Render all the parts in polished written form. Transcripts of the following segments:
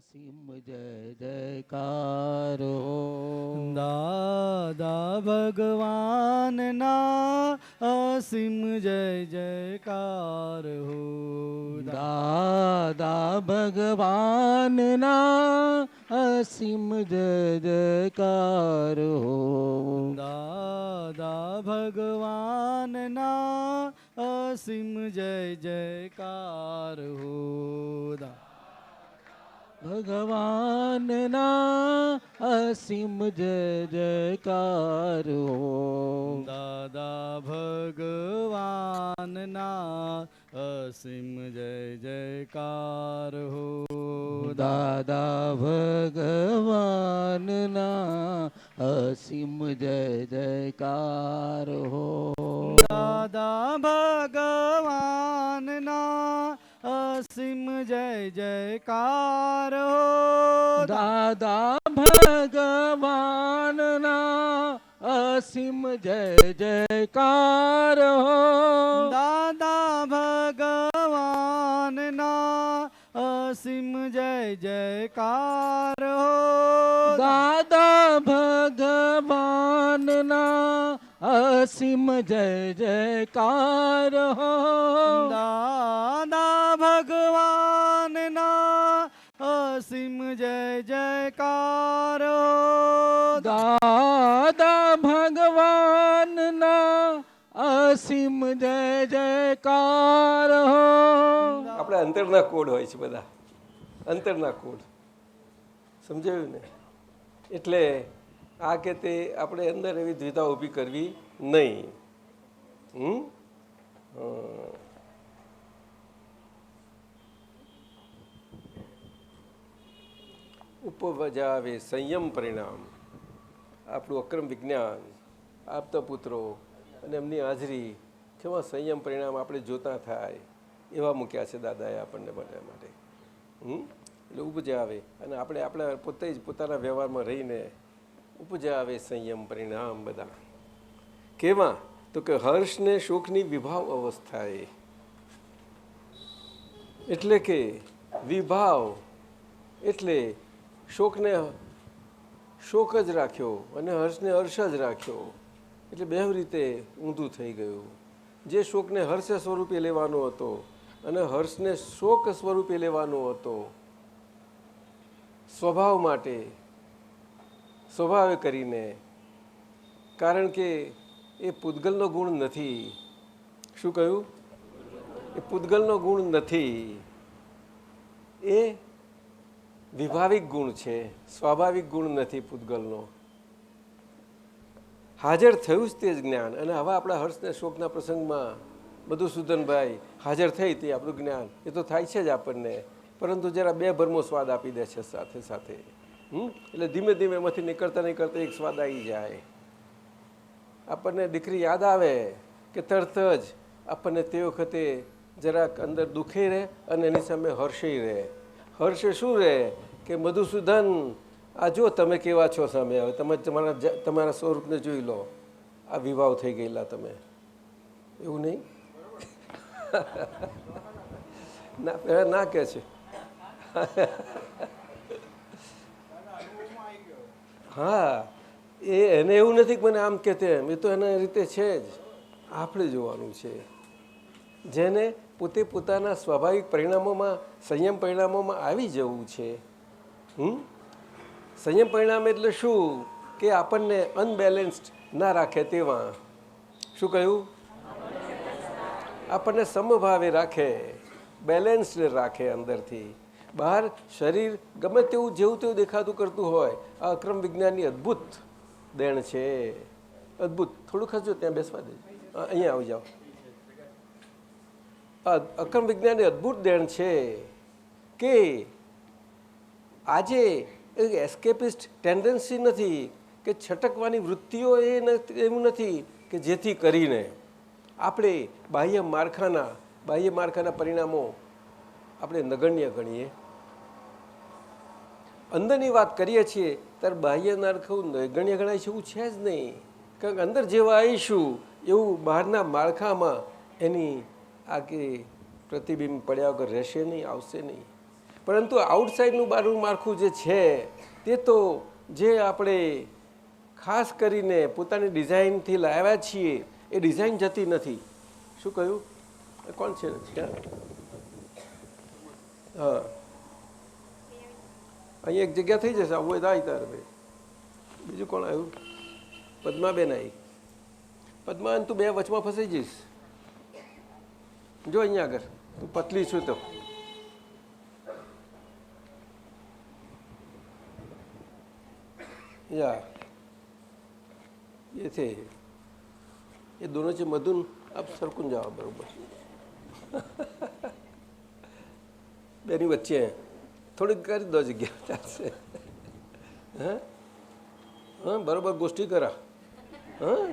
અસીમ જય જયકાર હો. દાદા ભગવાનના અસીમ જય જયકાર હો. દાદા ભગવાનના અસીમ જય જયકાર હો. દાદા ભગવાનના અસીમ જય જયકાર હો. ભગવાનના અસીમ જય જયકાર હો. દાદા ભગવાનના અસીમ જય જયકાર હો. દાદા ભગવાનના અસીમ જય જયકાર હો. દાદા ભગવાનના અસીમ જય જયકાર હો. દાદા ભગવાનના અસીમ જય જયકાર હો. દાદા ભગવાનના અસીમ જય જયકાર હો. દાદા ભગવાનના અસીમ જય જયકાર હો. દાદા ભગવાનના અસીમ જય જયકાર હો. દાદા ભગવાનના અસીમ જય જયકાર હો. આપણે અંતરના કોડ હોય છે બધા, અંતરના કોડ, સમજાયું ને? એટલે આ કે તે આપણે અંદર એવી દ્વિધા ઊભી કરવી નહીં. ઉપવજાવે સંયમ પરિણામ. આપણું અક્રમ વિજ્ઞાન, આપતા પુત્રો અને એમની હાજરી કેવા સંયમ પરિણામ આપણે જોતા થાય એવા મૂક્યા છે દાદાએ આપણને બધા માટે. એટલે ઉપજાવે અને આપણે આપણા પોતે જ પોતાના વ્યવહારમાં રહીને ઉપજાવે સંયમ પરિણામ બધા. કેવા? તો કે હર્ષને શોકની વિભાવ અવસ્થાએ. એટલે કે વિભાવ એટલે શોકને શોક જ રાખ્યો અને હર્ષને હર્ષ જ રાખ્યો. એટલે બે રીતે ઊંધું થઈ ગયું. જે શોકને હર્ષ સ્વરૂપે લેવાનો હતો અને હર્ષને શોક સ્વરૂપે લેવાનો હતો, સ્વભાવ માટે, સ્વભાવે કરીને, કારણ કે એ પૂતગલનો ગુણ નથી. શું કહ્યું? એ પૂતગલનો ગુણ નથી, એ વિભાવિક ગુણ છે, સ્વાભાવિક ગુણ નથી પૂતગલનો. હાજર થયું જ તે જ જ્ઞાન. અને હવે આપણા હર્ષને શોકના પ્રસંગમાં મધુસૂદનભાઈ હાજર થઈ તે આપણું જ્ઞાન એ તો થાય છે જ આપણને, પરંતુ જરા બે ભરમો સ્વાદ આપી દે છે સાથે સાથે. એટલે ધીમે ધીમે એમાંથી નીકળતા નીકળતા એક સ્વાદ આવી જાય. આપણને દીકરી યાદ આવે કે તરત જ આપણને તે વખતે જરાક અંદર દુઃખે રહે અને એની સામે હર્ષે રહે. હર્ષે શું રહે કે મધુસૂદન આ જો તમે કેવા છો સામે, હવે તમે તમારા સ્વરૂપને જોઈ લો, આ વિવાહ થઈ ગયેલા તમે. એવું નહીં? ના પહેલાં ના કહે છે. હા, એને એવું નથી કે મને આમ કે તેમ, એ તો એના રીતે છે જ. આપણે જોવાનું છે. જેને પોતે પોતાના સ્વાભાવિક પરિણામોમાં, સંયમ પરિણામોમાં આવી જવું છે. સંયમ પરિણામ એટલે શું? કે આપણને અનબેલેન્સ્ડ ના રાખે તેવા. શું કહ્યું? આપણને સમભાવે રાખે, બેલેન્સ્ડ રાખે અંદરથી. બહાર શરીર ગમે તેવું જેવું તેવું દેખાતું કરતું હોય, આ અક્રમ વિજ્ઞાનની અદ્ભુત દેણ છે. અદ્ભુત. થોડું ખસજો, ત્યાં બેસવા દેજો, અહીંયા આવી જાઓ. આ અક્રમ વિજ્ઞાનની અદ્ભુત દેણ છે કે આજે એસ્કેપિસ્ટ ટેન્ડન્સી નથી, કે છટકવાની વૃત્તિઓ એ એવું નથી કે જેથી કરીને આપણે બાહ્ય માળખાના પરિણામો આપણે નગણ્ય ગણીએ. અંદરની વાત કરીએ છીએ ત્યારે બાહ્ય માળખું નગણ્ય ગણાય છે એવું છે જ નહીં. કારણ કે અંદર જેવા આવીશું એવું બહારના માળખામાં એની આખી પ્રતિબિંબ પડ્યા વગર રહેશે નહીં, આવશે નહીં. પરંતુ આઉટસાઇડનું બહારનું માળખું જે છે તે તો જે આપણે ખાસ કરીને પોતાની ડિઝાઇનથી લાવ્યા છીએ એ ડિઝાઇન જતી નથી. શું કહ્યું? કોણ છે? ક્યાં? હા, અહીંયા એક જગ્યા થઈ જશે. આવું હોય તો આવી તારે ભાઈ. બીજું કોણ આવ્યું? પદ્માબેન આવી. પદ્માબેન તું બે વચમાં ફસાઈ જઈશ. જો અહીંયા આગળ તું પતલી છું તો या ये थे ये दोनों से मधुन अब सरकुन जाओ बरोबर बेनी बच्चे हैं थोड़ी कर दो जगह चालसे हाँ हाँ बरोबर गोष्ठी करा हाँ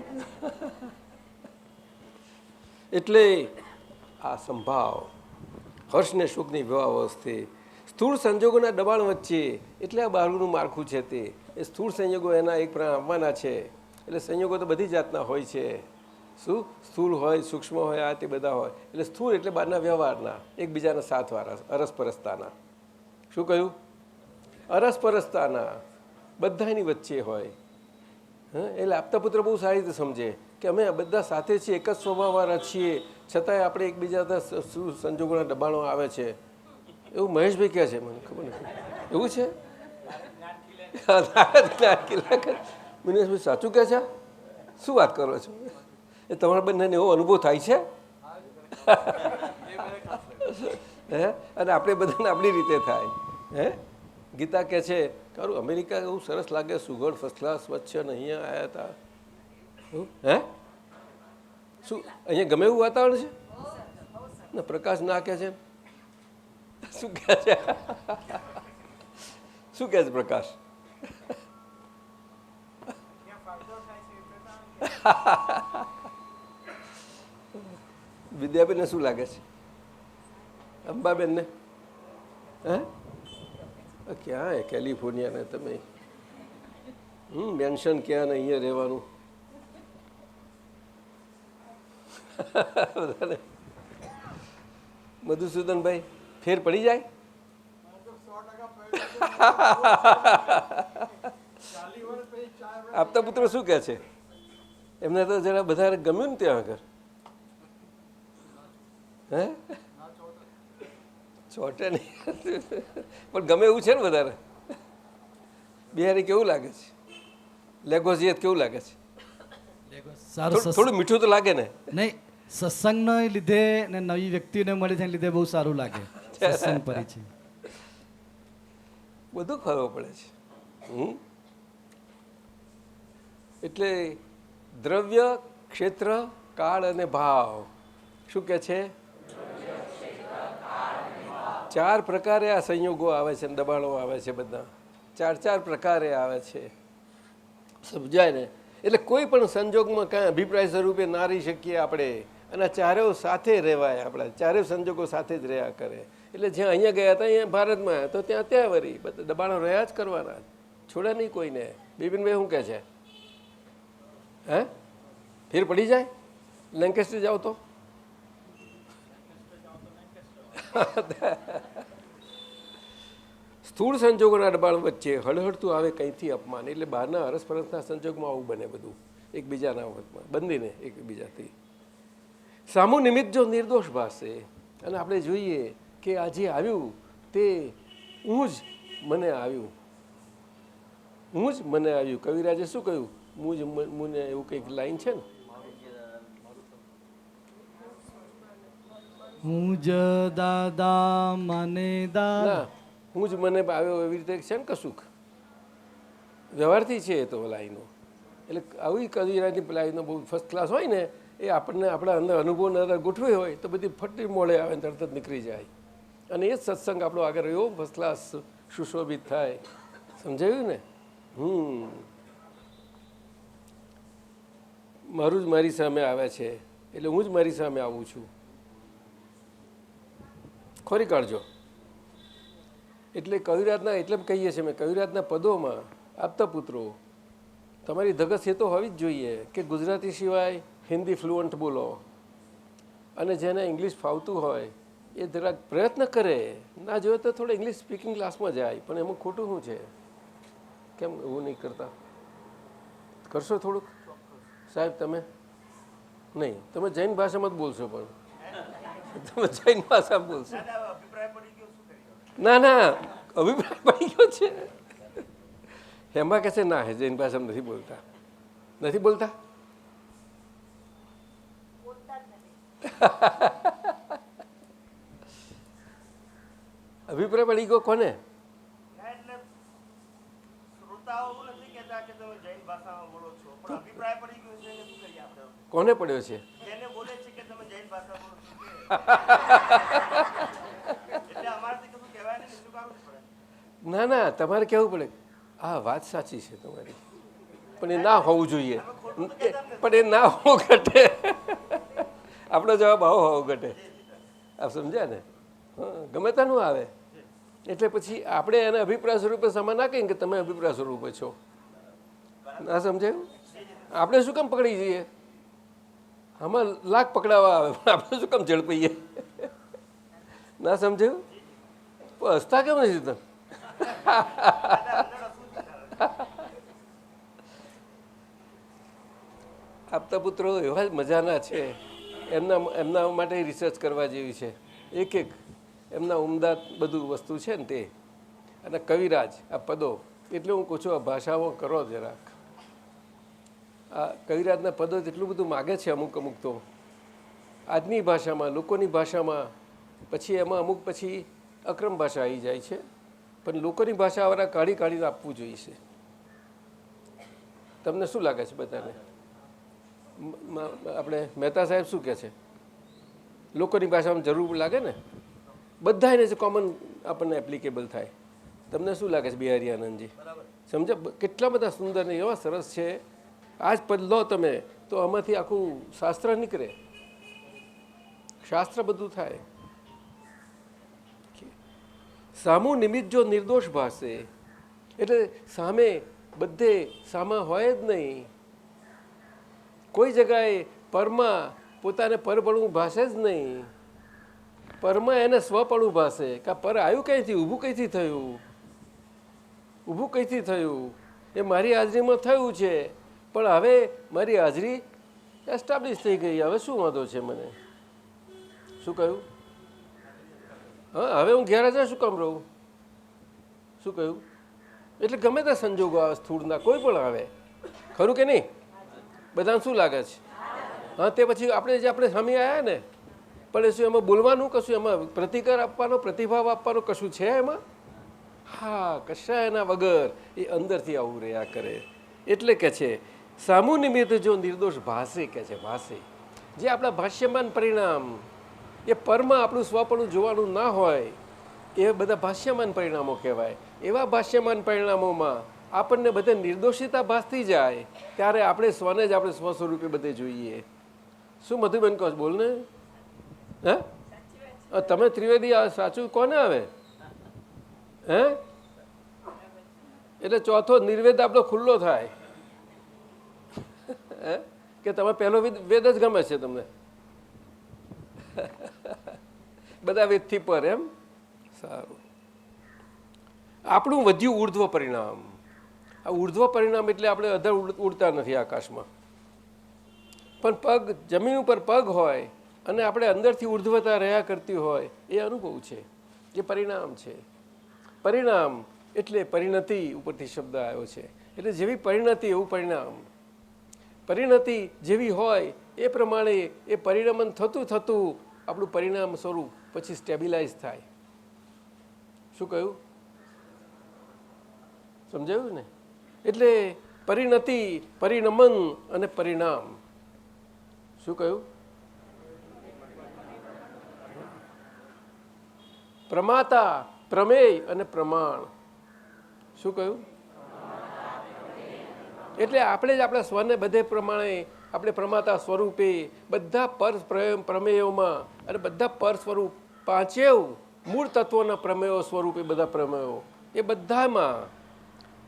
એટલે આ સંભાવ હર્ષ ને સુખની વ્યવસ્થા સ્થૂળ સંજોગોના દબાણ વચ્ચે એટલે આ બહારનું માળખું છે તે એ સ્થૂળ સંયોગો એના એક પ્રાણ આવવાના છે. એટલે સંયોગો તો બધી જાતના હોય છે. શું સ્થૂળ હોય, સૂક્ષ્મ હોય, આ તે બધા હોય. એટલે સ્થૂળ એટલે બહારના વ્યવહારના, એકબીજાના સાથવાળા, અરસપરસતાના. શું કહ્યું? અરસપરસતાના બધાની વચ્ચે હોય. હા, એટલે આપતા પુત્ર બહુ સારી રીતે સમજે કે અમે બધા સાથે છીએ, એક જ સ્વભાવવાળા છીએ, છતાંય આપણે એકબીજા શું સંજોગોના દબાણો આવે છે. એવું મહેશભાઈ કહે છે, મને ખબર નથી. એવું છે? મિનેશભાઈ સાચું કહે છે? શું વાત કરો છો? એ તમારા બંનેને એવો અનુભવ થાય છે? હે? અને આપણે બધાને આપણી રીતે થાય. હે? ગીતા કહે છે કારું અમેરિકા એવું સરસ લાગે, સુગંધ ફર્સ્ટ ક્લાસ, સ્વચ્છ, અને અહીંયા આવ્યા હતા. હે? શું અહીંયા ગમે એવું વાતાવરણ છે ને? પ્રકાશ ના કહે છે? શું કહે છે? શું કહે છે પ્રકાશ? વિદ્યાબેનને શું લાગે છે? અંબાબેનને? હે? ક્યાં હે કેલિફોર્નિયા ને તમે? મેન્શન ક્યાં ને અહીંયા રહેવાનું? મધુસૂદનભાઈ ફેર પડી જાય? આપતા પુત્રો શું કહે છે? એમને તો જરા વધારે ગમ્યું ને ત્યાં આગળ? હે? ચોટે નહીં પણ ગમે એવું છે ને વધારે? બિહારી કેવું લાગે છે? લેગોઝિયત કેવું લાગે છે? થોડું મીઠું તો લાગે ને? નહીં, સત્સંગને લીધે ને નવી વ્યક્તિને મળે છે લીધે બહુ સારું લાગે. સત્સંગ પરિચય બધું ખબર પડે છે. એટલે દ્રવ્ય, ક્ષેત્ર, કાળ અને ભાવ શું કે છે? ચાર પ્રકારે આ સંયોગો આવે છે, દબાણો આવે છે, બધા ચાર પ્રકારે આવે છે. સમજાય ને? એટલે કોઈ પણ સંજોગમાં કાંઈ અભિપ્રાય સ્વરૂપે ના રહી શકીએ આપણે, અને ચારેય સાથે રહેવાય. આપણા ચારેય સંજોગો સાથે જ રહ્યા કરે. એટલે જ્યાં અહીંયા ગયા હતા અહીંયા ભારતમાં આવ્યા તો ત્યાં વળી બધા દબાણો રહ્યા જ કરવાના, છોડે નહીં કોઈને. બિપિનભાઈ શું કહે છે? હે? ફેર પડી જાય? લેન્કેસ્ટર જાઓ તો સ્થૂળ સંજોગોના દબાણ વચ્ચે હળહળતું આવે કંઈથી અપમાન. એટલે બહારના અરસપરસના સંજોગમાં આવું બને, બધું એકબીજાના વખતમાં બંધીને એકબીજાથી. સામુ નિમિત્ત જો નિર્દોષ ભાષે અને આપણે જોઈએ કે આ જે આવ્યું તે હું જ મને આવ્યું, હું જ મને આવ્યું. કવિરાજે શું કહ્યું? મુને એવું કંઈક લાઈન છે ને? હું જ દાદા મને દાદા, હું જ મને આવ્યો એવી રીતે છે ને કશુંક વ્યવહારથી છે એ તો લાઈનો. એટલે આવી કવિરાજની લાઈનો બહુ ફર્સ્ટ ક્લાસ હોય ને, એ આપણને આપણા અંદર અનુભવ ગોઠવી હોય તો બધી ફટી મોડે આવે ને તરત જ નીકળી જાય. અને એ જ સત્સંગ આપણો આગળ રહ્યો ફર્સ્ટ ક્લાસ સુશોભિત થાય. સમજાયું ને? મારું જ મારી સામે આવે છે એટલે હું જ મારી સામે આવું છું. ખોરી કાઢજો. એટલે કવિરાજના એટલે કહીએ છીએ મેં, કવિરાજના પદોમાં આપતા પુત્રો તમારી ધગસ એ તો હોવી જ જોઈએ કે ગુજરાતી સિવાય હિન્દી ફ્લુઅન્ટ બોલો, અને જેને ઇંગ્લિશ ફાવતું હોય એ જરાક પ્રયત્ન કરે, ના જોઈએ તો થોડો ઇંગ્લિશ સ્પીકિંગ ક્લાસમાં જાય, પણ એમાં ખોટું શું છે? કેમ એવું નહીં કરતા? કરશો થોડુંક સાહેબ? તમે નહીં, તમે જૈન ભાષામાં જ બોલશો, પણ તમે જૈન ભાષામાં બોલશો. ના ના, અભિપ્રાય પડી ગયો છે એમાં કે છે ના, જૈન ભાષામાં નથી બોલતા. નથી બોલતા? અભિપ્રાય પડી ગયો કોને? કોને પડ્યો છે? ના ના, તમારે કહેવું પડે આ વાત સાચી છે તમારી, પણ એ ના હોવું જોઈએ. પણ એ ના હોવું ઘટે. આપણો જવાબ આવો હોવો ઘટે. આપ સમજ્યા ને? ગમે તેનું આવે એટલે પછી આપણે એને અભિપ્રાય સ્વરૂપે સમા ના કહીએ કે તમે અભિપ્રાય સ્વરૂપે છો. ના સમજાયું? આપણે શું કામ પકડી જઈએ? આમાં લાખ પકડાવા આવે, પણ આપણે શું કામ ઝડપીએ? ના સમજાયું? હસતા કેમ નથી તમે? આપતા પુત્રો એવા જ મજાના છે, એમના માટે રિસર્ચ કરવા જેવી છે. એક એક એમના ઉમદા બધું વસ્તુ છે ને તે. અને કવિરાજ આ પદો, એટલે હું કહું છું આ ભાષાઓ કરો જરાક. આ કવિરાજના પદો એટલું બધું માગે છે અમુક અમુક તો આજની ભાષામાં, લોકોની ભાષામાં. પછી એમાં અમુક પછી અક્રમ ભાષા આવી જાય છે, પણ લોકોની ભાષાવાળા કાઢી કાઢીને આપવું જોઈએ. તમને શું લાગે છે બધાને? આપણે મહેતા સાહેબ શું કહે છે? લોકોની ભાષામાં જરૂર લાગે ને? બધાને જ કોમન આપણને એપ્લિકેબલ થાય. તમને શું લાગે છે બિહારી આનંદજી? સમજે કેટલા બધા સુંદર ને એવા સરસ છે. આ જ પદ લો તમે તો આમાંથી આખું શાસ્ત્ર નીકળે. શાસ્ત્ર બધું થાય. સામું નિમિત્ત જો નિર્દોષ ભાષે, એટલે સામે બધે સામા હોય જ નહીં. કોઈ જગાએ પરમાં પોતાને પરપણું ભાષે જ નહીં. પરમાં એને સ્વપણું ભાષે. કે પર આવ્યું કંઈથી? ઊભું કંઈથી થયું? ઊભું કંઈથી થયું? એ મારી હાજરીમાં થયું છે, પણ હવે મારી હાજરી એસ્ટાબ્લિશ થઈ ગઈ. હવે શું વાંધો છે મને? શું કહ્યું? હા, હવે હું ઘેર જ શું કામ રહું? શું કહ્યું? એટલે ગમે તે સંજોગો આવે સ્થૂળના, કોઈ પણ આવે, ખરું કે નહીં? બધાને શું લાગે છે? હા, તે પછી આપણે સામે આવ્યા ને, પણ શું એમાં બોલવાનું કશું, એમાં પ્રતિકાર આપવાનો, પ્રતિભાવ આપવાનો કશું છે એમાં? હા, કશા એના વગર એ અંદરથી આવું રહ્યા કરે. એટલે કે છે સામુ નિમિત્ત જો નિર્દોષ ભાષે, કે છે ભાષે. જે આપણા ભાષ્યમાન પરિણામ, એ પરમાં આપણું સ્વપણું જોવાનું ના હોય, એ બધા ભાષ્યમાન પરિણામો કહેવાય. એવા ભાષ્યમાન પરિણામોમાં આપણને બધે નિર્દોષિતા ભાસતી જાય, ત્યારે આપણે સ્વને જ આપણે સ્વ સ્વરૂપે બધે જોઈએ. શું મધુબેન કહો? બોલ ને. હે, તમે ત્રિવેદી સાચું કોને આવે? હે, એટલે ચોથો નિર્વેદ આપણો ખુલ્લો થાય. હે, કે તમે પહેલો વેદ જ ગમે છે તમને? બધા વેદથી પર એમ? સારું. આપણું વધ્યું ઉર્ધ્વ પરિણામ. આ ઉર્ધ્વ પરિણામ એટલે આપણે અધર ઉડતા નથી આકાશમાં, પણ પગ જમીન ઉપર પગ હોય અને આપણે અંદરથી ઉર્ધ્વતા રહ્યા કરતી હોય, એ અનુભવ છે, એ પરિણામ છે. પરિણામ એટલે પરિણતિ ઉપરથી શબ્દ આવ્યો છે. એટલે જેવી પરિણતિ એવું પરિણામ. પરિણતિ જેવી હોય એ પ્રમાણે એ પરિણમન થતું થતું આપણું પરિણામ સ્વરૂપ પછી સ્ટેબિલાઇઝ થાય. શું કહ્યું? સમજાયું ને? એટલે પરિણતિ, પરિણમન અને પરિણામ. શું કહ્યું? પ્રમાતા, પ્રમેય અને પ્રમાણ. શું કહ્યું? એટલે આપણે જ આપણા સ્વને બધે પ્રમાણે આપણે પ્રમાતા સ્વરૂપે બધા પર પ્રમેયોમાં અને બધા પર સ્વરૂપ પાંચેવ મૂળ તત્વોના પ્રમેયો સ્વરૂપે બધા પ્રમેયો એ બધામાં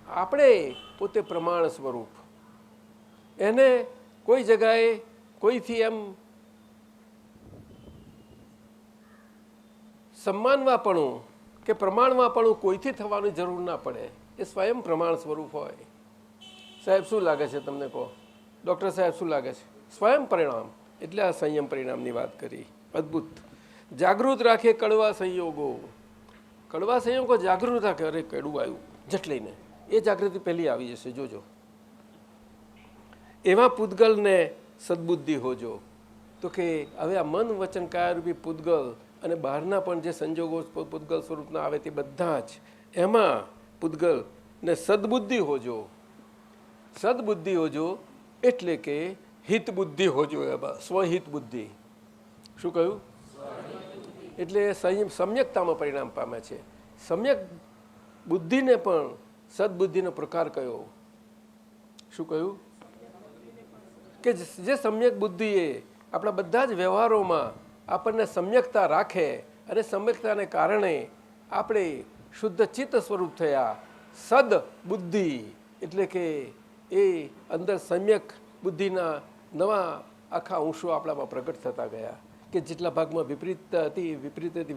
આપણે પોતે પ્રમાણ સ્વરૂપ. એને કોઈ જગાએ કોઈથી એમ સન્માનવાપણું કે પ્રમાણવાપણું કોઈથી થવાની જરૂર ના પડે, એ સ્વયં પ્રમાણ સ્વરૂપ હોય. સાહેબ શું લાગે છે તમને કહો? ડૉક્ટર સાહેબ શું લાગે છે? સ્વયં પરિણામ એટલે આ સંયમ પરિણામની વાત કરી. અદ્ભુત. જાગૃત રાખે કડવા સંયોગો. કડવા સંયોગો જાગૃત રાખે. અરે કડવું આવ્યું જટ લઈને, એ જાગૃતિ પહેલી આવી જશે, જોજો. એવા પૂતગલને સદબુદ્ધિ હોજો. તો કે હવે આ મન વચન કાયારૂપી પૂતગલ અને બહારના પણ જે સંજોગો પૂતગલ સ્વરૂપના આવે તે બધા જ એમાં પૂતગલ ને સદબુદ્ધિ હોજો. સદબુદ્ધિ હોજો એટલે કે હિત બુદ્ધિ હોજો. એમાં સ્વહિત બુદ્ધિ. શું કહ્યું? એટલે સમ્યકતામાં પરિણામ પામે છે. સમ્યક બુદ્ધિને પણ સદબુદ્ધિનો પ્રકાર કયો? શું કહ્યું? કે જે સમ્યક બુદ્ધિ એ આપણા બધા જ વ્યવહારોમાં આપણને સમ્યકતા રાખે અને સમ્યકતાને કારણે આપણે શુદ્ધ ચિત્ત સ્વરૂપ થયા. સદ બુદ્ધિ એટલે કે એ અંદર સમ્યક બુદ્ધિના નવા આખા અંશો આપણામાં પ્રગટ થતા ગયા કે જેટલા ભાગમાં વિપરીતતા હતી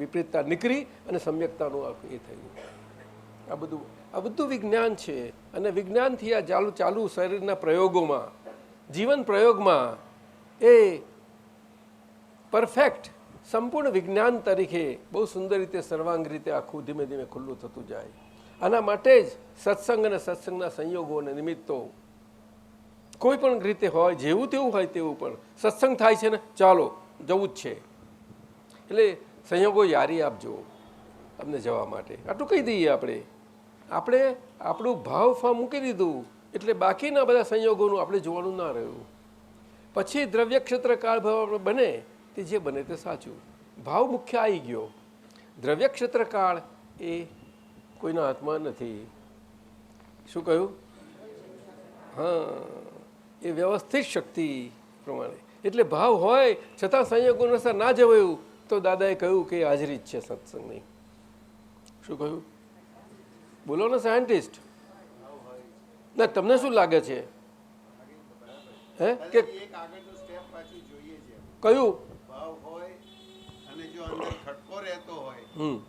વિપરીતતા નીકળી અને સમ્યકતાનું એ થયું. આ બધું વિજ્ઞાન છે. અને વિજ્ઞાનથી આ ચાલુ શરીરના પ્રયોગોમાં, જીવન પ્રયોગમાં એ પરફેક્ટ સંપૂર્ણ વિજ્ઞાન તરીકે બહુ સુંદર રીતે સર્વાંગ રીતે આખું ધીમે ધીમે ખુલ્લું થતું જાય. આના માટે જ સત્સંગ અને સત્સંગના સંયોગો અને નિમિત્તો કોઈ પણ રીતે હોય, જેવું તેવું હોય તેવું પણ સત્સંગ થાય છે ને, ચાલો જવું જ છે. એટલે સંયોગો યારી આપજો અમને જવા માટે. આટલું કહી દઈએ આપણે આપણું ભાવ ફામ મૂકી દીધું એટલે બાકીના બધા સંયોગોનું આપણે જોવાનું ના રહ્યું. પછી દ્રવ્ય ક્ષેત્ર કાળ ભાવ બને તે જે બને તે સાચું. ભાવ મુખ્ય આવી ગયો. દ્રવ્ય ક્ષેત્ર કાળ એ કોઈના હાથમાં નથી. શું કહ્યું? હા, એ વ્યવસ્થિત શક્તિ પ્રમાણે. એટલે ભાવ હોય છતાં સંયોગો અનુસાર ના જવાયું તો દાદાએ કહ્યું કે હાજરી જ છે સત્સંગની. શું કહ્યું? બોલો ને સાયન્ટિસ્ટ. ના તમને શું લાગે છે? હે કે કયું?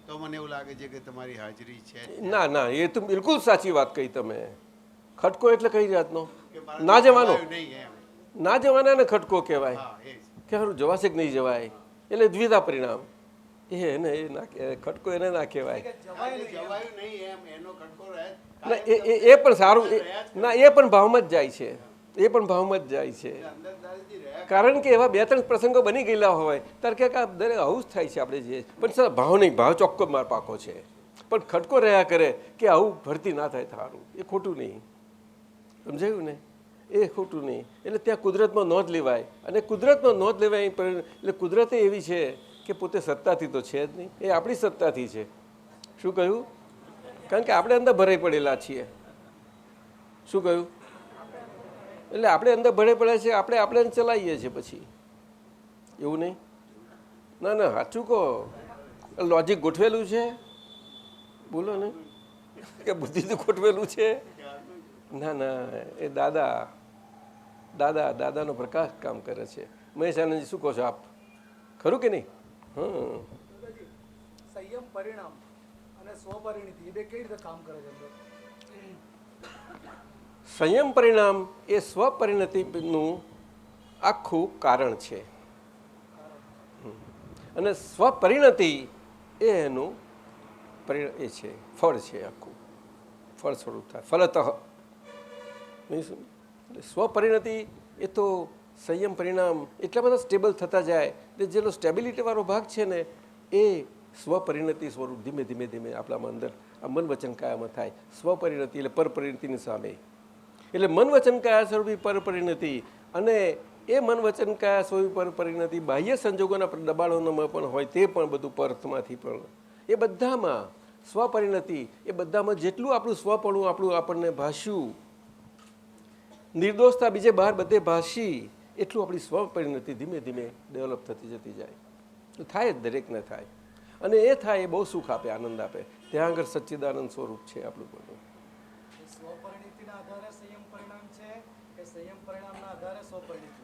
તો મને એવું લાગે છે કે તમારી હાજરી છે. ના ના, એ તો બિલકુલ સાચી વાત કહી તમે. ખટકો એટલે કઈ જાતનો? ના જવાનો. ના જવાના ને ખટકો કહેવાય. કે સારું જવાશે કે નહીં જવાય, એટલે દ્વિધા પરિણામ. એને એ ના ખટકો એને ના કહેવાય. ના એ પણ સારું. ના એ પણ ભાવમાં જ જાય છે. એ પણ ભાવમાં જ જાય છે. કારણ કે એવા બે ત્રણ પ્રસંગો બની ગયેલા હોય ત્યારે કે દરેક આવું જ થાય છે આપણે જે. પણ સર ભાવ નહીં, ભાવ ચોખ્ખો માર પાકો છે. પણ ખટકો રહ્યા કરે કે આવું ભરતી ના થાય સારું, એ ખોટું નહીં. સમજાયું ને? એ ખોટું નહીં. એટલે ત્યાં કુદરતમાં નોંધ લેવાય. અને કુદરતમાં નોંધ લેવાય એટલે કુદરત એવી છે કે પોતે સત્તાથી તો છે જ નહીં, એ આપણી સત્તાથી છે. શું કહ્યું? કારણ કે આપણે અંદર ભરાઈ પડેલા છીએ. શું કહ્યું? એટલે આપણે અંદર ભરાઈ પડ્યા છે, આપણે ચલાવીએ છીએ પછી. એવું નહીં? ના ના, સાચું કહો. લોજિક ગોઠવેલું છે. બોલો ને કે બુદ્ધિથી ગોઠવેલું છે? ના ના, એ દાદાનો પ્રકાશ કામ કરે છે. મહેશ આનંદજી શું કહો છો આપ? ખરું કે નહીં? સંયમ પરિણામ અને સ્વપરિણતિ એ બે કઈ રીતે કામ કરે છે? સંયમ પરિણામ એ સ્વપરિણતિનું આખું કારણ છે અને સ્વપરિણતિ એ એનું એ છે, ફળ છે. આખું ફળ સ્વરૂપ થાય ફલતઃ. સ્વપરિણતિ એ તો સંયમ પરિણામ એટલા બધા સ્ટેબલ થતા જાય એટલે જેનો સ્ટેબિલિટીવાળો ભાગ છે ને એ સ્વપરિણતિ સ્વરૂપ ધીમે ધીમે ધીમે આપણામાં અંદર આ મન વચન કાયામાં થાય. સ્વપરિણતિ એટલે પરપરિણતિની સામે. એટલે મન વચન કાયા સ્વરૂપી પરપરિણતિ અને એ મન વચન કાયા સ્વરૂપી પરપરિણતિ બાહ્ય સંજોગોના દબાણોમાં પણ હોય તે પણ બધું પરથમાંથી પણ એ બધામાં સ્વપરિણતિ એ બધામાં જેટલું આપણું સ્વપણું આપણને ભાષ્યું નિર્દોષતા બીજે બહાર બધે ભાષી એટલું આપણી સ્વપરિણતિ ધીમે ધીમે ડેવલપ થતી જતી જાય. થાય જ, દરેકને થાય. અને એ થાય એ બહુ સુખ આપે, આનંદ આપે. ત્યાં આગળ સચ્ચિદાનંદ સ્વરૂપ છે આપણું બધું. સ્વપરિણતિના આધારે સંયમ પરિણામ છે કે સંયમ પરિણામના આધારે સ્વપરિણતિ?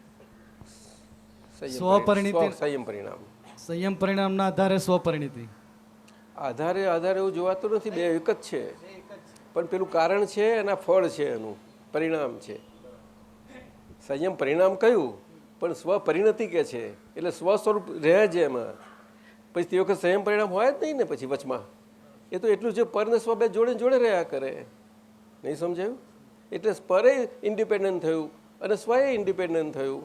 સંયમ પરિણામ. સંયમ પરિણામના આધારે સ્વપરિણતિ. આધારે આધારે એવું જોવાતું નથી, બે એક જ છે, પણ પેલું કારણ છે એના ફળ છે, એનું પરિણામ છે. સંયમ પરિણામ કયું, પણ સ્વ પરિણતિ કે છે, એટલે સ્વ સ્વરૂપ રહે છે એમાં. પછી તે વખત સંયમ પરિણામ હોય જ નહીં ને પછી વચમાં. એ તો એટલું છે, પર ને સ્વ બે જોડે જોડે રહ્યા કરે. નહીં સમજાયું? એટલે પરે ઇન્ડિપેન્ડન્ટ થયું અને સ્વએ ઇન્ડિપેન્ડન્ટ થયું.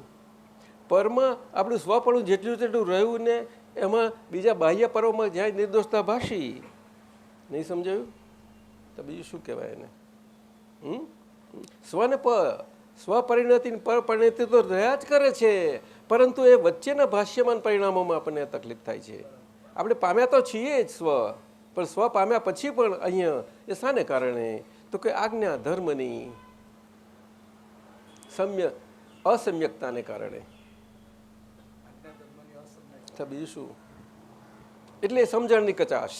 પરમાં આપણું સ્વપણું જેટલું તેટલું રહ્યું ને એમાં બીજા બાહ્ય પર્વમાં જ્યાં નિર્દોષતા ભાષી. નહીં સમજાયું? તો બીજું શું કહેવાય એને? સ્વને સ્વપરિણતિ પરપરિણતિ તો રહ્યા જ કરે છે, પરંતુ એ વચ્ચેના ભાષ્યમાન પરિણામોમાં આપણને તકલીફ થાય છે. આપણે પામ્યા તો છીએ જ સ્વ, પણ સ્વ પામ્યા પછી પણ અહીંયા એ શાને કારણે? તો કે આજ્ઞા ધર્મની અસમ્યકતાને કારણે. બીજું શું? એટલે સમજણની કચાશ.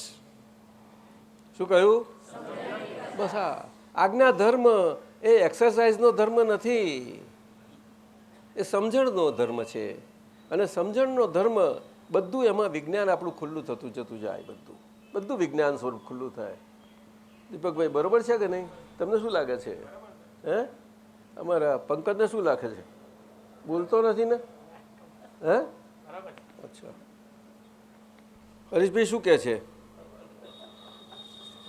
શું કહ્યું? બસ આ આજ્ઞા ધર્મ એ એક્સરસાઇઝનો ધર્મ નથી, એ સમજણનો ધર્મ છે. અને સમજણનો ધર્મ બધું એમાં વિજ્ઞાન આપણું ખુલ્લું થતું જતું જાય, બધું વિજ્ઞાન સ્વરૂપ ખુલ્લું થાય. દીપકભાઈ બરોબર છે કે નહીં? તમને શું લાગે છે? હે, અમારા પંકજને શું લાગે છે? બોલતો નથી ને? હે, અચ્છા. હરીશભાઈ શું કહે છે?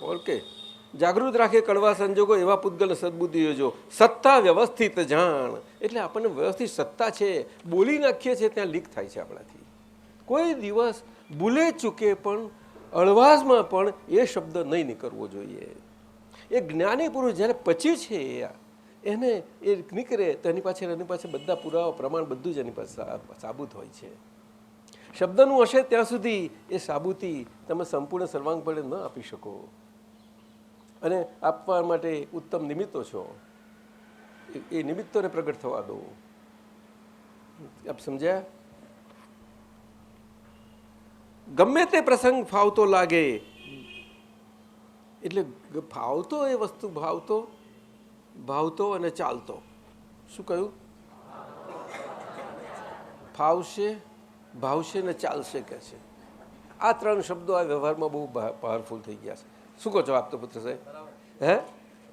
ઓકે. જાગૃત રાખે કડવા સંજોગો, એવા પૂતગલ સદબુદ્ધિ યોજો. સત્તા વ્યવસ્થિત જાણ, એટલે આપણને વ્યવસ્થિત સત્તા છે, બોલી નાખીએ છીએ ત્યાં લીક થાય છે આપણાથી. કોઈ દિવસ ભૂલે ચૂકે પણ અળવાશમાં પણ એ શબ્દ નહીં નીકળવો જોઈએ. એ જ્ઞાની પુરુષ જ્યારે પછી છે એને એ નીકળે તો એની પાછળ બધા પુરાવા પ્રમાણ બધું જ એની પાસે સાબુત હોય છે. શબ્દનું હશે ત્યાં સુધી એ સાબુતી તમે સંપૂર્ણ સર્વાંગપણે ન આપી શકો, અને આપવા માટે ઉત્તમ નિમિત્તો છો. એ નિમિત્તોને પ્રગટ થવા દો. આપ સમજ્યા? ગમે તે પ્રસંગ ફાવતો લાગે, એટલે ફાવતો એ વસ્તુ ભાવતો અને ચાલતો. શું કહ્યું? ફાવશે, ભાવશે ને ચાલશે કે છે. આ ત્રણ શબ્દો આ વ્યવહારમાં બહુ પાવરફુલ થઈ ગયા છે. શું કહો છો આપ તો પુત્ર સાહેબ? હે,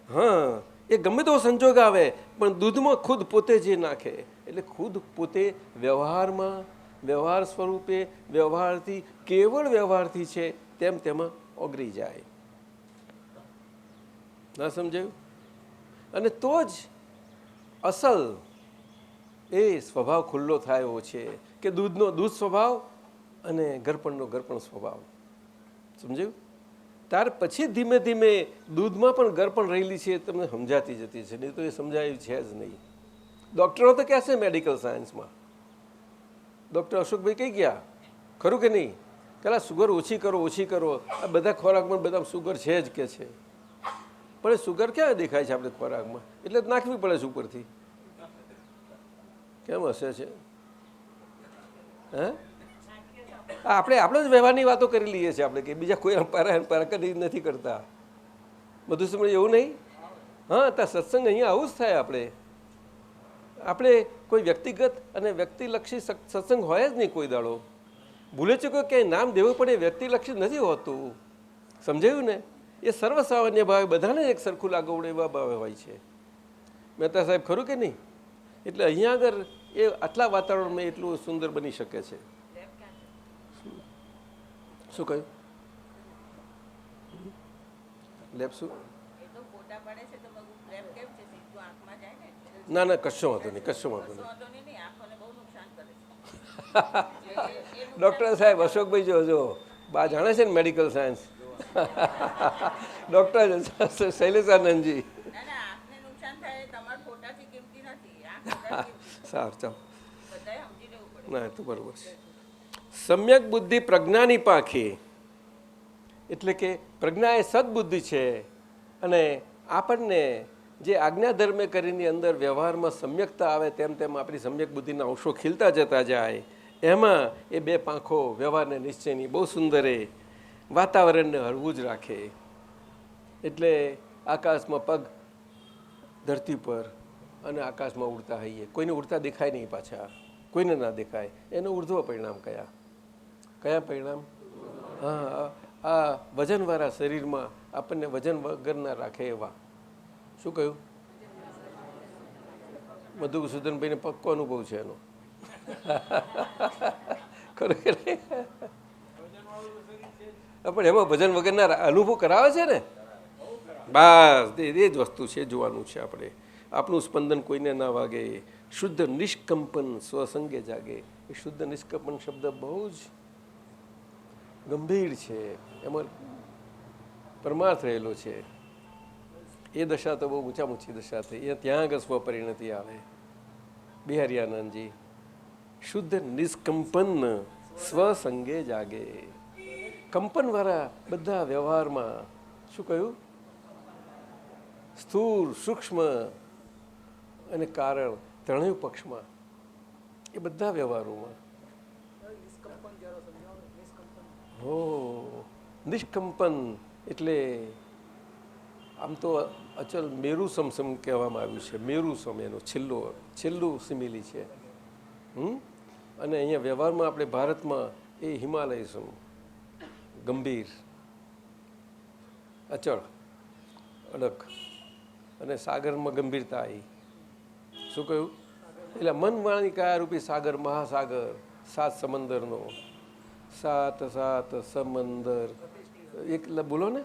હા, એ ગમે તેવો સંજોગ આવે પણ દૂધમાં ખુદ પોતે જે નાખે, એટલે ખુદ પોતે વ્યવહારમાં, વ્યવહાર સ્વરૂપે, વ્યવહારથી, કેવળ વ્યવહારથી છે તેમ તેમાં ઓગળી જાય. ના સમજાયું? અને તો જ અસલ એ સ્વભાવ ખુલ્લો થયો છે કે દૂધનો દૂધ સ્વભાવ અને ગરપણનો ગરપણ સ્વભાવ. સમજાયું? ત્યાર પછી ધીમે ધીમે દૂધમાં પણ ગરપણ રહેલી છે તમને સમજાતી જતી છે, નહીં તો એ સમજાયું છે જ નહીં. ડૉક્ટરો તો કહેશે મેડિકલ સાયન્સમાં, ડૉક્ટર અશોકભાઈ કઈ ગયા ખરું કે નહીં? પેલા સુગર ઓછી કરો, આ બધા ખોરાકમાં બધા સુગર છે જ કે છે, પણ સુગર ક્યાં દેખાય છે આપણે ખોરાકમાં? એટલે જ નાખવી પડે છે ઉપરથી. કેમ હશે છે? હે, આપણે જ વ્યવહારની વાતો કરી લઈએ છીએ આપણે, કે બીજા કોઈ પારા નથી કરતા. બધું સમજ એવું નહીં? હા, ત્યાં સત્સંગ અહીંયા આવું જ થાય. આપણે કોઈ વ્યક્તિગત અને વ્યક્તિલક્ષી સત્સંગ હોય જ નહીં કોઈ દાડો. ભૂલે ચૂકો ક્યાંય નામ દેવું પડે વ્યક્તિલક્ષી નથી હોતું. સમજાયું ને? એ સર્વસામાન્ય ભાવે બધાને એક સરખું લાગવડે એવા ભાવે હોય છે. મહેતા સાહેબ ખરું કે નહીં? એટલે અહીંયા આગળ એ આટલા વાતાવરણમાં એટલું સુંદર બની શકે છે. શું કહ્યું? લેબ શું? ના ના, કશો વાંધો નહીં, કશો વાંધો નહીં. ડૉક્ટર સાહેબ અશોકભાઈ જો બા જાણે છે ને મેડિકલ સાયન્સ. ડૉક્ટર શૈલેષાનંદજી. સારું, ચાલો. ના, તો બરોબર છે. સમ્યક બુદ્ધિ પ્રજ્ઞાની પાંખી, એટલે કે પ્રજ્ઞા એ સદબુદ્ધિ છે, અને આપણને જે આજ્ઞા ધર્મે કરીને અંદર વ્યવહારમાં સમ્યકતા આવે તેમ તેમ આપણી સમ્યક બુદ્ધિના અંશો ખીલતા જતા જાય. એમાં એ બે પાંખો વ્યવહારને નિશ્ચયની બહુ સુંદર એ વાતાવરણને હળવું જ રાખે. એટલે આકાશમાં પગ ધરતી પર અને આકાશમાં ઉડતા હોઈએ. કોઈને ઉડતા દેખાય નહીં, પાછા કોઈને ના દેખાય. એનું ઉર્ધ્વ પરિણામ કયા પરિણામ? હા, આ વજનવાળા શરીરમાં આપણને વજન વગર ના રાખે એવા. શું કહ્યું? મધુસૂદનભાઈને પક્કો અનુભવ છે એનો. ખરું કે નહીં? પણ એમાં વજન વગરના અનુભવ કરાવે છે ને. બસ એ જ વસ્તુ છે, જોવાનું છે આપણે. આપણું સ્પંદન કોઈને ના વાગે, શુદ્ધ નિષ્કંપન સ્વસંગે જાગે. એ શુદ્ધ નિષ્કંપન શબ્દ બહુ જ ગંભીર છે, એમાં પરમાર્થ રહેલો છે. એ દશા તો બહુ ઊંચા ઊંચી દશા થઈ. એ ત્યાં આગળ સ્વપરિણતિ આવે. બિહારી આનંદજી, શુદ્ધ નિષ્કંપન સ્વસંગે જાગે. કંપનવાળા બધા વ્યવહારમાં, શું કહ્યું? સ્થૂળ, સૂક્ષ્મ અને કારણ ત્રણેય પક્ષમાં, એ બધા વ્યવહારોમાં હો નિષ્કંપન એટલે આમ તો અચલ મેરુ સમસમ કહેવામાં આવ્યું છે. મેરુ સમ એનો છેલ્લું સિમિલી છે. અને અહીંયા વ્યવહારમાં આપણે ભારતમાં એ હિમાલય સમ, ગંભીર, અચળ, અડક. અને સાગરમાં ગંભીરતા આવી. શું કહ્યું? એટલે મનવાણી કાયારૂપી સાગર, મહાસાગર, સાત સમંદરનો, સાત સાત સમંદર. એક બોલો ને,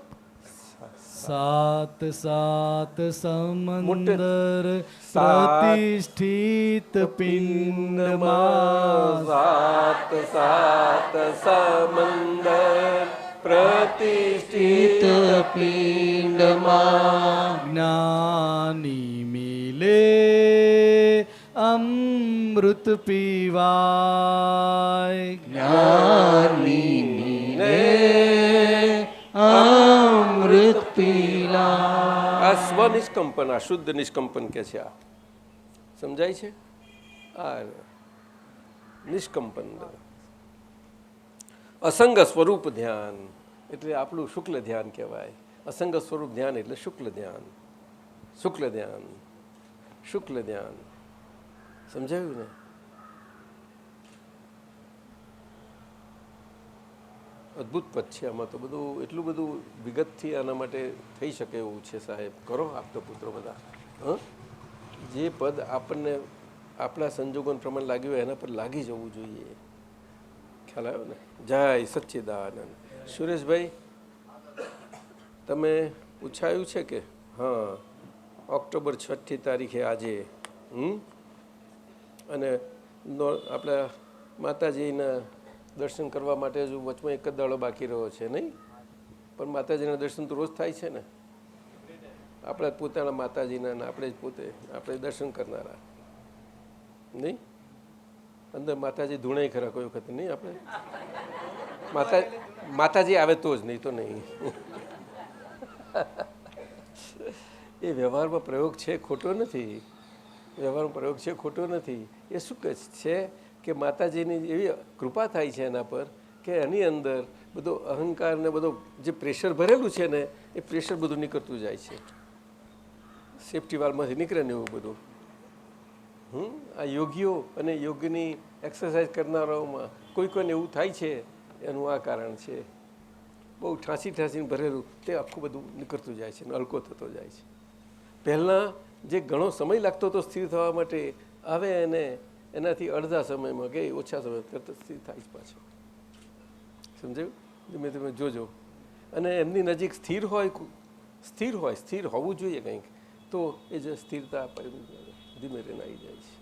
સાત સાત સમંદર પ્રતિષ્ઠિત પિંડમાં, સાત સાત સમંદર પ્રતિષ્ઠિત પિંડમાં, જ્ઞાની મિલે અમૃત પીવાય, જ્ઞાની મિલે અમૃત પીલા. આ સ્વનિષ્કંપન, આ શુદ્ધ નિષ્કંપન કે છે. આ સમજાય છે? આ નિષ્કંપન અસંગ સ્વરૂપ ધ્યાન એટલે આપણું શુક્લ ધ્યાન કહેવાય. અસંગ સ્વરૂપ ધ્યાન એટલે શુક્લ ધ્યાન. શુક્લ ધ્યાન, શુક્લ ધ્યાન. સમજાયું ને? અદ્ભુત પદ છે. આમાં તો બધું એટલું બધું વિગતથી આના માટે થઈ શકે એવું છે. સાહેબ કરો આપતો પુત્રો બધા. જે પદ આપણને આપણા સંજોગો પ્રમાણે લાગ્યું હોય એના પર લાગી જવું જોઈએ. ખ્યાલ આવ્યો ને? જય સચ્ચિદાનંદ. સુરેશભાઈ, તમે પૂછાયું છે કે હા ઓક્ટોબર 6મી તારીખે આજે અને આપણા માતાજીના દર્શન કરવા માટે હજુ વચમાં એક જ દાડો બાકી રહ્યો છે નહીં? પણ માતાજીના દર્શન તો રોજ થાય છે ને. આપણા પોતાના માતાજીના ને આપણે જ પોતે આપણે દર્શન કરનારા નહીં? અંદર માતાજી ધૂણાઈ ખરા કોઈ વખત નહીં? આપણે માતાજી આવે તો જ, નહીં તો નહીં. એ વ્યવહારમાં પ્રયોગ છે, ખોટો નથી. વ્યવહારનો પ્રયોગ છે, ખોટો નથી. એ શું કહે છે કે માતાજીની એવી કૃપા થાય છે એના પર કે એની અંદર બધો અહંકાર ને બધો જે પ્રેશર ભરેલું છે ને એ પ્રેશર બધું નીકળતું જાય છે. સેફટી વાલમાંથી નીકળે ને એવું બધું. આ યોગીઓ અને યોગની એક્સરસાઇઝ કરનારાઓમાં કોઈને એવું થાય છે, એનું આ કારણ છે. બહુ ઠાંસીને ભરેલું તે આખું બધું નીકળતું જાય છે, હલકો થતો જાય છે. પહેલાં જે ઘણો સમય લાગતો હતો સ્થિર થવા માટે, હવે એને એનાથી અડધા સમયમાં કે ઓછા સમય કરતાં સ્થિર થાય પાછો. સમજાયું? ધીમે ધીમે જોજો. અને એમની નજીક સ્થિર હોવું જોઈએ કંઈક, તો એ જે સ્થિરતા ધીમે રહીને આવી જાય છે.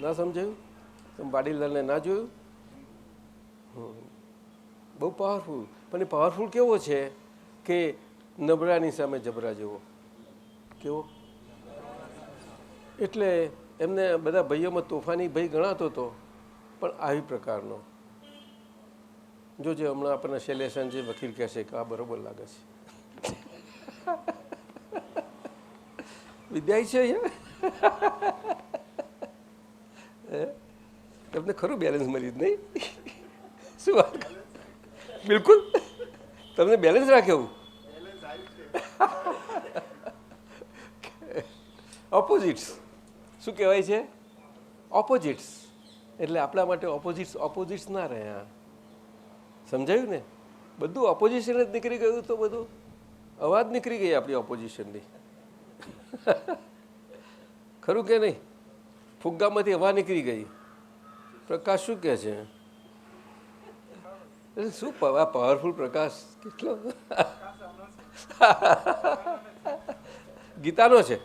ના સમજાયું? તમે વાડીલાલને ના જોયું? બહુ પાવરફુલ. પણ એ પાવરફુલ કેવો છે કે નબળાની સામે જબરા જેવો. કેવો? એટલે એમને બધા ભાઈઓમાં તોફાની ભાઈ ગણાતો હતો, પણ આવી પ્રકારનો. જોજે હમણાં આપણને શૈલેષન જે વકીલ કહેશે કે આ બરોબર લાગે છે. વિદ્યાર્થી છે અહીંયા તમને ખરું બેલેન્સ મળ્યું નહીં? શું વાત? બિલકુલ તમને બેલેન્સ રાખ્યું. ઓપોઝિટ્સ શું કહેવાય છે? ઓપોઝિટ્સ. એટલે આપણા માટે ઓપોઝિટ્સ ના રહ્યા. સમજાયું ને? બધું ઓપોઝિશન જ નીકળી ગયું. તો બધું અવાજ નીકળી ગઈ આપણી ઓપોઝિશનની. ખરું કે નહીં? ફુગ્ગામાંથી હવા નીકળી ગઈ. પ્રકાશ શું કહે છે? શું પાવરફુલ પ્રકાશ કેટલો ગીતાનો છે.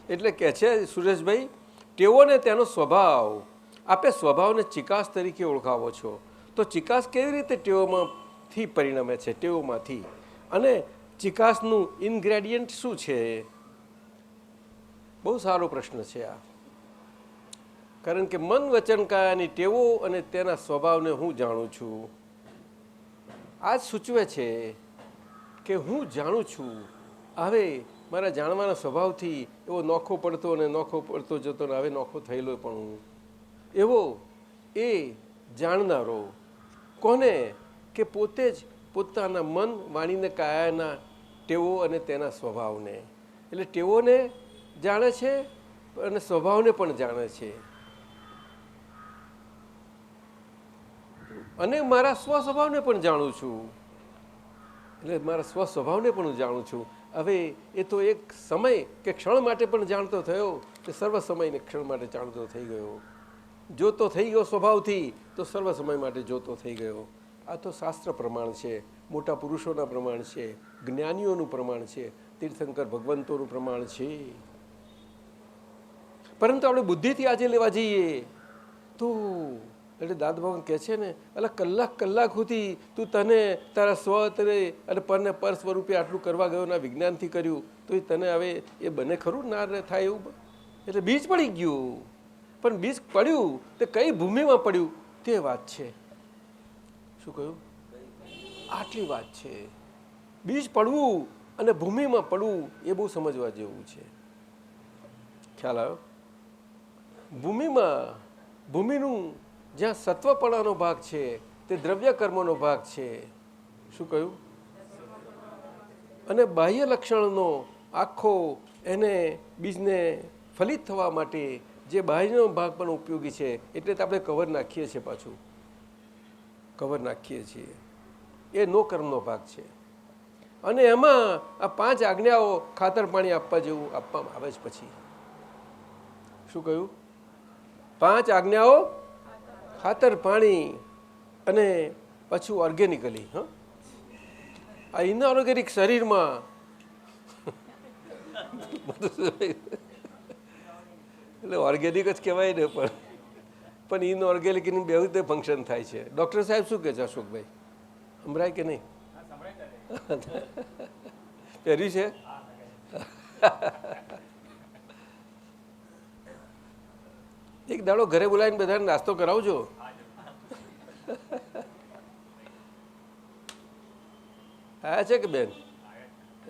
એટલે કે છે સુરેશભાઈ, ટેવોને તેનો સ્વભાવ, આપે સ્વભાવને ચિકાસ તરીકે ઓળખાવો છો. તો ચિકાસ કેવી રીતે ટેવોમાંથી પરિણમે છે? ટેવોમાંથી. અને ચિકાસનું ઇન્ગ્રેડિયન્ટ શું છે? બહુ સારો પ્રશ્ન છે આ. કારણ કે મન વચન કાયાની ટેવો અને તેના સ્વભાવને હું જાણું છું. આ જ સૂચવે છે કે હું જાણું છું. હવે મારા જાણવાના સ્વભાવથી એવો નોખો પડતો અને નોખો પડતો જતો ને હવે નોખો થયેલો પણ હું એવો એ જાણનારો કોને? કે પોતે જ પોતાના મન વાણીને કાયાના ટેવો અને તેના સ્વભાવને. એટલે ટેવોને જાણે છે અને સ્વભાવને પણ જાણે છે. અને મારા સ્વ સ્વભાવને પણ જાણું છું. એટલે મારા સ્વ સ્વભાવને પણ હું જાણું છું. હવે એ તો એક સમય કે ક્ષણ માટે પણ જાણતો થયો કે સર્વ સમયને ક્ષણ માટે જાણતો થઈ ગયો. જોતો થઈ ગયો સ્વભાવથી તો સર્વ સમય માટે જોતો થઈ ગયો. આ તો શાસ્ત્ર પ્રમાણ છે, મોટા પુરુષોના પ્રમાણ છે, જ્ઞાનીઓનું પ્રમાણ છે, તીર્થંકર ભગવંતોનું પ્રમાણ છે. પરંતુ આપણે બુદ્ધિથી આજે લેવા જઈએ તો એટલે દાદા ભગવાન કહે છે ને, એટલે કલાક સુધી તું તને તારા સ્વ અને પરને પર સ્વરૂપે આટલું કરવા ગયો ના વિજ્ઞાનથી કર્યું તો એ તને હવે એ બને ખરું ના થાય એવું. એટલે બીજ પડી ગયું. પણ બીજ પડ્યું તે કઈ ભૂમિમાં પડ્યું તે વાત છે. શું કહ્યું? આટલી વાત છે. બીજ પડવું અને ભૂમિમાં પડવું એ બહુ સમજવા જેવું છે. ખ્યાલ આવ્યો? ભૂમિનું જ્યાં સત્વપણાનો ભાગ છે તે દ્રવ્ય કર્મોનો ભાગ છે. શું કહ્યું? અને બાહ્ય લક્ષણનો આખો એને બીજને ફલિત થવા માટે જે બાહ્યનો ભાગ પણ ઉપયોગી છે એટલે તો આપણે કવર નાખીએ છીએ. પાછું કવર નાખીએ છીએ એ નો કર્મનો ભાગ છે. અને એમાં આ 5 આજ્ઞાઓ ખાતર પાણી આપવા જેવું આપવામાં આવે છે. પછી શું કહ્યું? 5 આજ્ઞાઓ ખાતર પાણી અને પાછું ઓર્ગેનિકલી. આ ઇનઓર્ગેનિક શરીરમાં એટલે ઓર્ગેનિક જ કહેવાય ને, પણ ઇનઓર્ગેનિકની બે રીતે ફંક્શન થાય છે. ડૉક્ટર સાહેબ શું કહે છે અશોકભાઈ? સંભળાય કે નહીં? પહેર્યું છે? એક દાડો ઘરે બોલાવીને બધાને નાસ્તો કરાવજો. આયા છે કે બેન?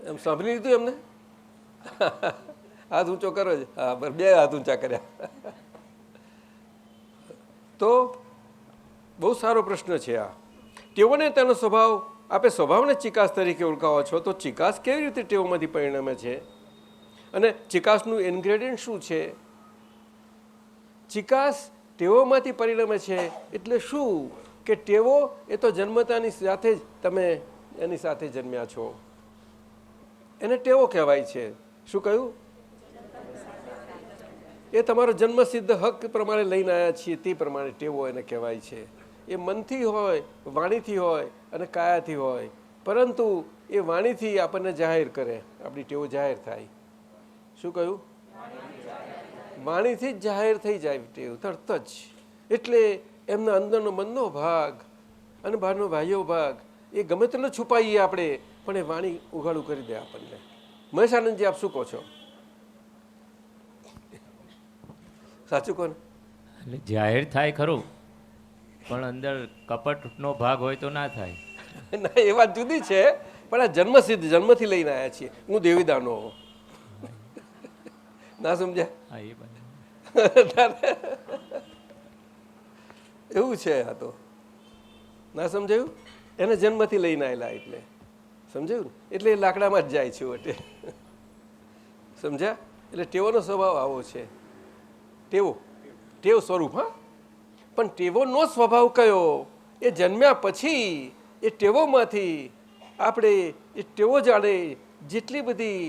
એમ સાંભળી લીધું એમને? હાથ ઊંચો કરો છે. હા, બરાબર, 2 હાથ ઊંચા કર્યા. તો બહુ સારો પ્રશ્ન છે આ. ટેવોને તેનો સ્વભાવ, આપે સ્વભાવને ચિકાસ તરીકે ઓળખાવો છો. તો ચિકાસ કેવી રીતે ટેવોમાંથી પરિણમે છે? અને ચિકાસનું ઇન્ગ્રેડિયન્ટ શું છે? ચિકાસ ટેવોમાંથી પરિણમે છે એટલે શું? કે ટેવો એ તો જન્મતાની સાથે જ તમે એની સાથે જન્મ્યા છો, એને ટેવો કહેવાય છે. શું કહ્યું? એ તમારો જન્મસિદ્ધ હક પ્રમાણે લઈને આવ્યા છીએ તે પ્રમાણે ટેવો એને કહેવાય છે. એ મનથી હોય, વાણીથી હોય અને કાયાથી હોય. પરંતુ એ વાણીથી આપણને જાહેર કરે, આપણી ટેવો જાહેર થાય. શું કહ્યું? વાણીથી જ જાહેર થઈ જાય ટેવ તરત જ. એટલે એમના અંદરનો મનનો ભાગ અને બહારનો બાહ્ય ભાગ એ ગમે તેટલો છુપાઈએ આપણે, પણ એ વાણી ઉઘાડું કરી દે આપણને. મહેશ આનંદજી, આપ શું કહો છો? સાચું કહો ને? એટલે જાહેર થાય ખરું, પણ અંદર કપટનો ભાગ હોય તો ના થાય. ના, એ વાત જુદી છે. પણ આ જન્મસિદ્ધ, જન્મથી લઈને આવ્યા છીએ. હું દેવીદાનો ના સમજ્યા? હા, એ બને. એવું છે. આ તો ના સમજાયું? એને જન્મથી લઈને આવેલા એટલે સમજાયું ને? એટલે એ લાકડામાં જ જાય છે વટે. સમજ્યા? એટલે ટેવોનો સ્વભાવ આવો છે. ટેવ સ્વરૂપ. હા, પણ ટેવોનો સ્વભાવ કયો એ જન્મ્યા પછી એ ટેવોમાંથી આપણે એ ટેવો જાણે જેટલી બધી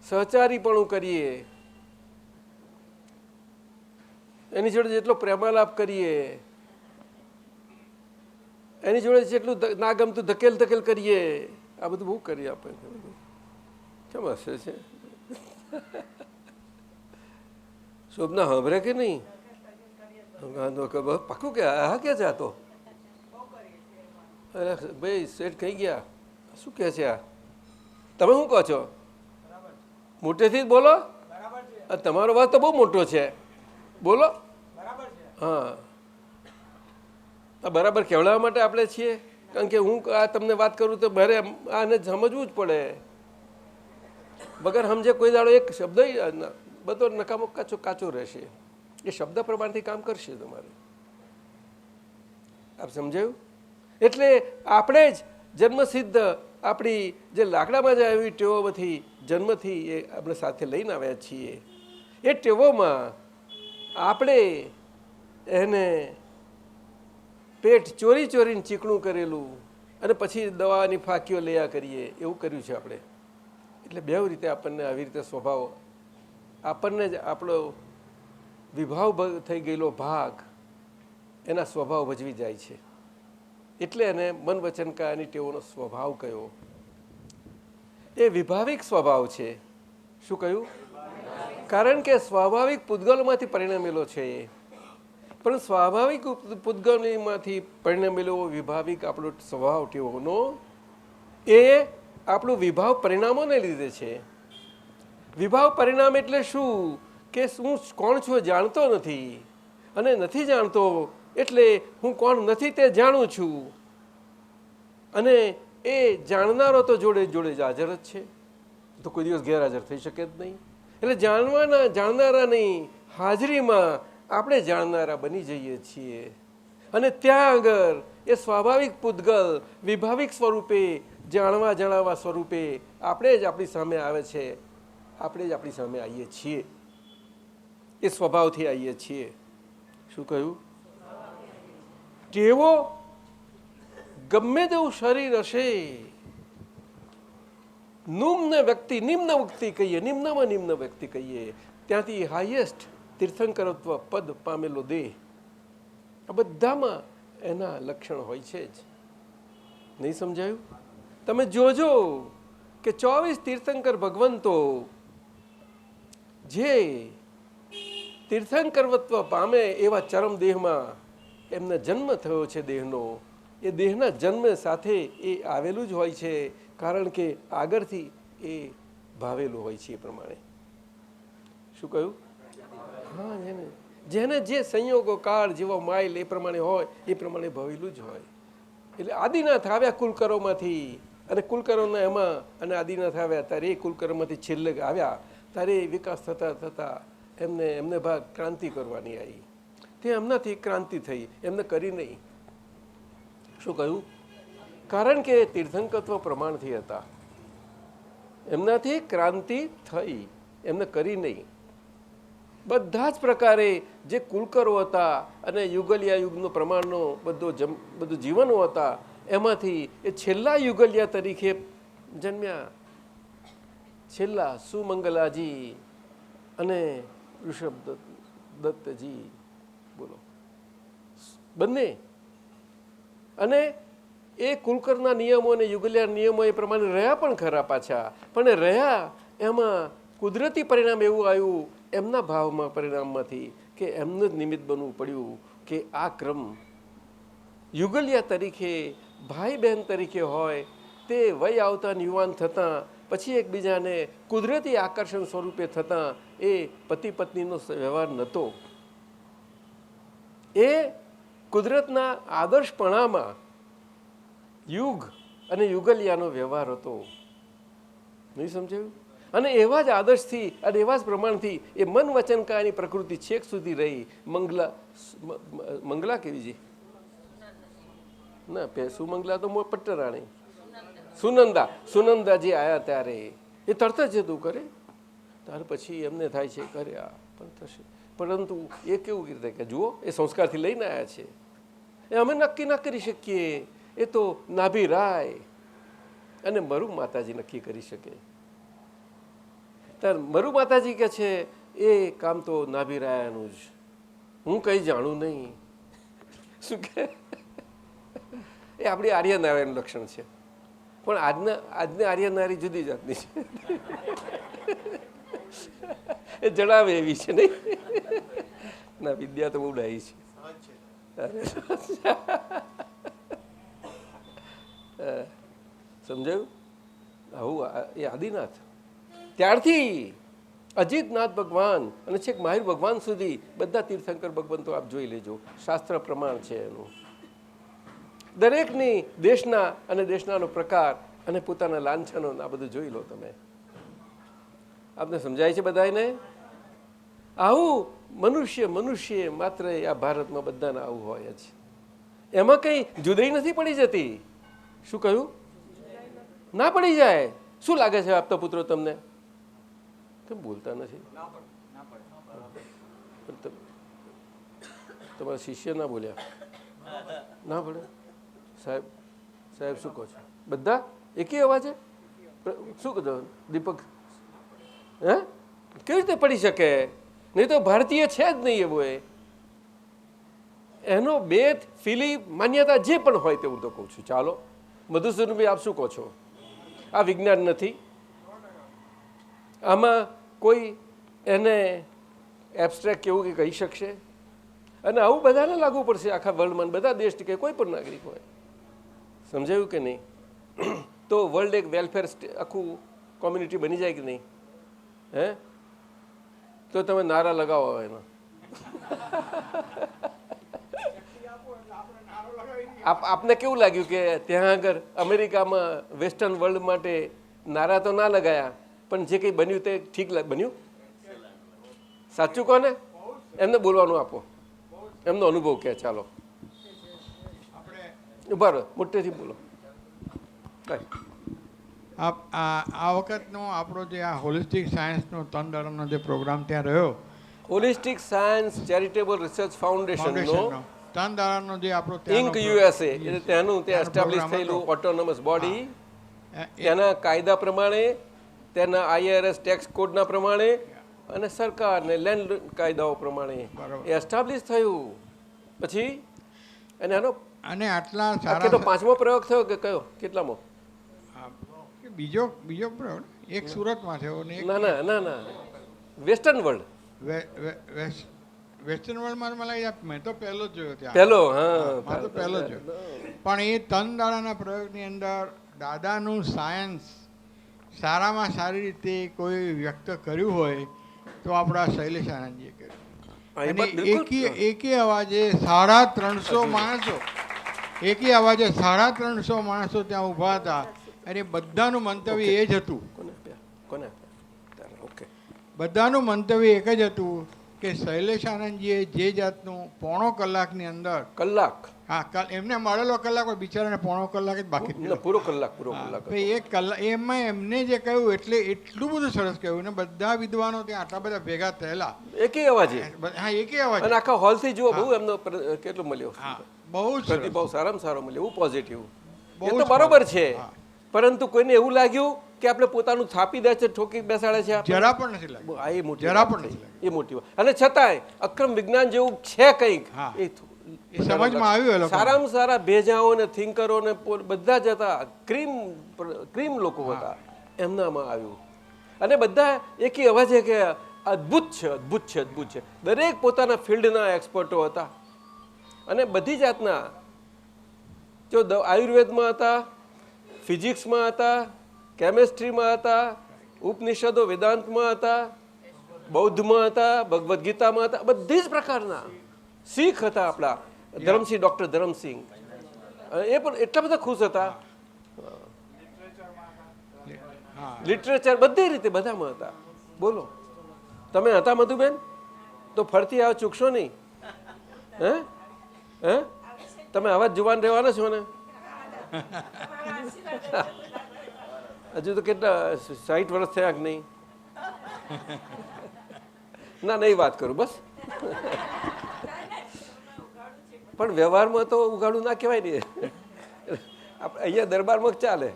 સહચારીપણું કરીએ, એની જોડે જેટલો પ્રેમાલાપ કરીએ, એની જોડે જેટલું ના ગમતું ધકેલ ધકેલ કરીએ, આ બધું બહુ કરીએ આપણે. કેમ હશે છે? શોભના સાંભળે કે નહીં? પાકું કે હા ક્યાં જાતો? અરે ભાઈ શેઠ કઈ ગયા? શું કહે છે આ? તમે શું કહો છો? મોટેથી જ બોલો. તમારો વાત તો બહુ મોટો છે, બોલો. હા, બરાબર કહેવડાવવા માટે આપણે છીએ. કારણ કે હું આ તમને વાત કરું તો મારે આને સમજવું જ પડે. વગર સમજે કોઈ દાડો એક શબ્દ બધો નકામો કાચો રહેશે. એ શબ્દ પ્રમાણથી કામ કરશે તમારે. આપ સમજાયું? એટલે આપણે જ જન્મસિદ્ધ આપણી જે લાકડામાં જ આવી ટેવોમાંથી જન્મથી એ આપણે સાથે લઈને આવ્યા છીએ. એ ટેવોમાં આપણે એને પેટ ચોરી ચોરીને ચીકણું કરેલું અને પછી દવાની ફાંકીઓ લયા કરીએ એવું કર્યું છે આપણે. એટલે બે રીતે આપણને આવી રીતે સ્વભાવ આપણને જ આપણો વિભાવ થઈ ગયેલો ભાગ એના સ્વભાવ ભજવી જાય છે. એટલે એને મન વચન કાયાની ટેવોનો સ્વભાવ કયો. એ વિભાવિક સ્વભાવ છે. શું કહ્યું? કારણ કે સ્વાભાવિક પૂતગલમાંથી પરિણમેલો છે. પણ સ્વાભાવિક પૂતગલમાંથી પરિણમેલો વિભાવિક આપણો સ્વભાવ ટેવોનો એ આપણું વિભાવ પરિણામોને લીધે છે. વિભાવ પરિણામ એટલે શું? કે હું કોણ છું જાણતો નથી, અને નથી જાણતો એટલે હું કોણ નથી તે જાણું છું. અને એ જાણનારો તો જોડે જોડે જ હાજર જ છે, તો કોઈ દિવસ ગેરહાજર થઈ શકે જ નહીં. એટલે જાણનારાની હાજરીમાં આપણે જાણનારા બની જઈએ છીએ. અને ત્યાં આગળ એ સ્વાભાવિક પૂતગલ વિભાવિક સ્વરૂપે જણાવવા સ્વરૂપે આપણે જ આપણી સામે આવે છે. આપણે જ આપણી સામે આવીએ છીએ. એ સ્વભાવથી આવીએ છીએ. શું કહ્યું? ટેવો ગમે તેવું શરીર હશે, નિમ્ન વ્યક્તિ કહીએ, નિમ્નમાં નિમ્ન વ્યક્તિ કહીએ, ત્યાંથી હાઈએસ્ટ તીર્થંકરત્વ પદ પામેલો દેહ, આ બધામાં એના લક્ષણ હોય છે જ. નહીં સમજાયું? તમે જોજો કે 24 તીર્થંકર ભગવંતો જે તીર્થંકરત્વ પામે એવા ચરમ દેહમાં એમને જન્મ થયો છે દેહનો, એ દેહના જન્મ સાથે એ આવેલું જ હોય છે. કારણ કે આગળથી એ ભાવેલું હોય છે એ પ્રમાણે. શું કહ્યું? હા, જેને જે સંયોગો કાળ જેવો માઇલ એ પ્રમાણે હોય એ પ્રમાણે ભાવેલું જ હોય. એટલે આદિનાથ આવ્યા કુલકરોમાંથી, અને કુલકરોના એમાં અને આદિનાથ આવ્યા ત્યારે એ કુલકરોમાંથી છેલ્લે આવ્યા ત્યારે વિકાસ થતા થતા એમને ભાગ ક્રાંતિ કરવાની આવી. તે એમનાથી ક્રાંતિ થઈ, એમને કરી નહીં. શું કહ્યું? કારણ કે તીર્થંકત્વ પ્રમાણથી હતા, એમનાથી ક્રાંતિ થઈ, એમને કરી નહીં. બધા જ પ્રકારે જે કુલકરો હતા અને યુગલિયા યુગનો પ્રમાણનો બધું જીવનો હતા, એમાંથી એ છેલ્લા યુગલિયા તરીકે જન્મ્યા. છેલ્લા સુમંગલાજી અને ઋષભ દત્તજી, બોલો, બંને. અને એ કુલકરના નિયમો અને યુગલિયા નિયમો એ પ્રમાણે રહ્યા પણ ખરા પાછા, પણ રહ્યા એમાં કુદરતી પરિણામ એવું આવ્યું એમના ભાવમાં પરિણામમાંથી કે એમને જ નિમિત્ત બનવું પડ્યું કે આ ક્રમ યુગલિયા તરીકે ભાઈ બહેન તરીકે હોય તે વય આવતા યુવાન થતાં પછી એકબીજાને કુદરતી આકર્ષણ સ્વરૂપે થતાં એ પતિ પત્નીનો વ્યવહાર નહોતો. એ કુદરતના આદર્શપણામાં યુગ અને યુગલિયાનો વ્યવહાર હતો. નહીં સમજાયું? અને એવા જ આદર્શથી અને એવા જ પ્રમાણથી એ મન વચન કાયાની પ્રકૃતિ છેક સુધી રહી. મંગલા કેવી છે? ના, સુમંગલા તો પટ્ટરાણી. સુનંદાજી આવ્યા ત્યારે એ તરત જ જતું કરે, ત્યાર પછી એમને થાય છે કરે આ પણ થશે, પરંતુ એ કેવું રીતે કે જુઓ એ સંસ્કારથી લઈને આવ્યા છે, એ અમે નક્કી ના કરી શકીએ, એ તો નાભી રાય અને મરુ માતાજી નક્કી કરી શકે. ત્યારે મરુ માતાજી કે છે એ કામ તો નાભી રાયાનું જ, હું કંઈ જાણું નહીં. શું કે એ આપણી આર્ય નારીનું લક્ષણ છે, પણ આજની આર્ય નારી જુદી જાતની છે. એ જણાવે એવી છે નહીં. ના, વિદ્યા તો બહુ ડાહી છે. સમજાયું? આવું એ આદિનાથ ત્યારથી અજીતનાથ ભગવાન અને છેક મહાવીર ભગવાન સુધી બધા તીર્થંકર ભગવંતો આપ જોઈ લેજો, શાસ્ત્ર પ્રમાણ છે એનું. દરેકની દેશના અને દેશનાનો પ્રકાર અને પોતાના લાંછનો આ બધું જોઈ લો તમે. આપને સમજાય છે બધાને? આવું મનુષ્ય માત્ર આ ભારતમાં બધાને આવું હોય જ. એમાં કંઈ જુદાઈ નથી પડી જતી. શું કહ્યું? ના પડી જાય. શું લાગે છે આપતા પુત્રો તમને? કેમ બોલતા નથી? તમારા શિષ્ય ના બોલ્યા? ના પડે? સાહેબ શું કહો છો? બધા એકે અવાજે? શું કહો દીપક? હે, કેવી રીતે પડી શકે? નહીં તો ભારતીય છે જ નહીં એવો. એનો બેત ફિલિપ માન્યતા જે પણ હોય તે હું તો કહું છું. ચાલો મધુસૂદનભાઈ, આપ શું કહો છો? આ વિજ્ઞાન નથી, આમાં કોઈ એને એબ્સ્ટ્રેક્ટ કેવું કે કહી શકશે? અને આવું બધાને લાગુ પડશે, આખા વર્લ્ડમાં, બધા દેશથી કે કોઈ પણ નાગરિક હોય. સમજાયું કે નહીં? તો વર્લ્ડ એક વેલફેર આખું કોમ્યુનિટી બની જાય કે નહીં? હે, તો તમે નારા લગાવો એના. આપને કેવું લાગ્યું કે ત્યાં આગળ અમેરિકામાં વેસ્ટર્ન વર્લ્ડ માટે નારા તો ના લગાયા, પણ જે કંઈ બન્યું તે ઠીક બન્યું? સાચું કોને? એમને બોલવાનું આપો, એમનો અનુભવ કે. ચાલો ઉભા રહો, મોટેથી બોલો. આ વખતનો આપણો જે આ હોલિસ્ટિક સાયન્સનો 3 દાડાનો જે પ્રોગ્રામ ત્યાં રહ્યો, હોલિસ્ટિક સાયન્સ ચેરિટેબલ રિસર્ચ ફાઉન્ડેશનનો 3 દાડાનો જે આપણો ઇન્ક યુએસએ એટલે ત્યાંનું ત્યાં એસ્ટાબ્લિશ થયેલું ઓટોનોમસ બોડી, ત્યાંના કાયદા પ્રમાણે, ત્યાંના આઈઆરએસ ટેક્સ કોડના પ્રમાણે અને સરકાર ને લેન્ડ કાયદાઓ પ્રમાણે એસ્ટાબ્લિશ થયું. પછી અને આનો અને આટલા સારા તો 5મો પ્રયોગ થયો કે કયો? કેટલામો? બીજો પ્રયોગ એક સુરતમાં થયો ને ના વેસ્ટર્ન વર્લ્ડ. વેસ્ટર્ન વર્લ્ડમાં મને મેં તો પહેલો જ જોયો ત્યાં. પહેલો? હા, તો પહેલો જ જોયો. પણ એ 3 દાડાના પ્રયોગની અંદર દાદાનું સાયન્સ સારામાં સારી રીતે કોઈ વ્યક્ત કર્યું હોય તો આપણા શૈલેષ આનંદજીએ કર્યું. અને એકે અવાજે 350 માણસો, એકે અવાજે 350 માણસો ત્યાં ઊભા હતા અને બધાનું મંતવ્ય એ જ હતું. બધાનું મંતવ્ય એક જ હતું કે શૈલેષ આનંદજીએ જે જાતનું 1.5 કલાકની અંદર હા એમને મળેલો કલાક બિચારાને 1.5 કલાક જ બાકી, પૂરો કલાક. એક કલાક એમાં એમને જે કહ્યું એટલે એટલું બધું સરસ કહ્યું ને બધા વિદ્વાનો ત્યાં આટલા બધા ભેગા થયેલા એકે અવાજે. હા, એકે અવાજ. અને આખા હોલથી જુઓ બહુ એમનો કેટલું મળ્યો, બહુ પ્રતિભાવ સારામાં સારો મળ્યો, બહુ પોઝિટિવ. એ તો બરોબર છે, પરંતુ કોઈને એવું લાગ્યું કે આપણે પોતાનું થાપી દે છે, ઠોકી બેસાડે છે, જરા પણ નથી લાગ્યું. એ મોટી વાત. અને છતાંય અક્રમ વિજ્ઞાન જેવું છે કંઈક એ સમજમાં આવ્યું. સારામાં સારા ભેજાઓ ને થિંકરો ને બધા જ હતા, ક્રીમ લોકો હતા, એમનામાં આવ્યું. અને બધા એકી અવાજે કે અદ્ભુત છે. દરેક પોતાના ફિલ્ડના એક્સપર્ટો હતા અને બધી જાતના, જો આયુર્વેદમાં હતા, ફિઝિક્સમાં હતા, કેમેસ્ટ્રીમાં હતા, ઉપનિષદો વેદાંતમાં હતા, બૌદ્ધમાં હતા, ભગવદ્ ગીતામાં હતા, બધી જ પ્રકારના. શીખ હતા આપણા ધરમસિંહ, ડૉક્ટર ધરમસિંહ, એ પણ એટલા બધા ખુશ હતા. લિટરેચર બધી રીતે બધામાં હતા. બોલો તમે હતા મધુબેન? તો ફરતી આવ ચૂકશો નહીં. હે હે તમે આવા જ જુવાન રહેવાના છો ને? હજુ તો કેટલા 60 વર્ષ થયા કે નહીં? ના નહીં વાત કરું બસ. પણ વ્યવહારમાં તો ઉઘાડું ના કહેવાય ને. અહીંયા દરબારમાં ચાલે.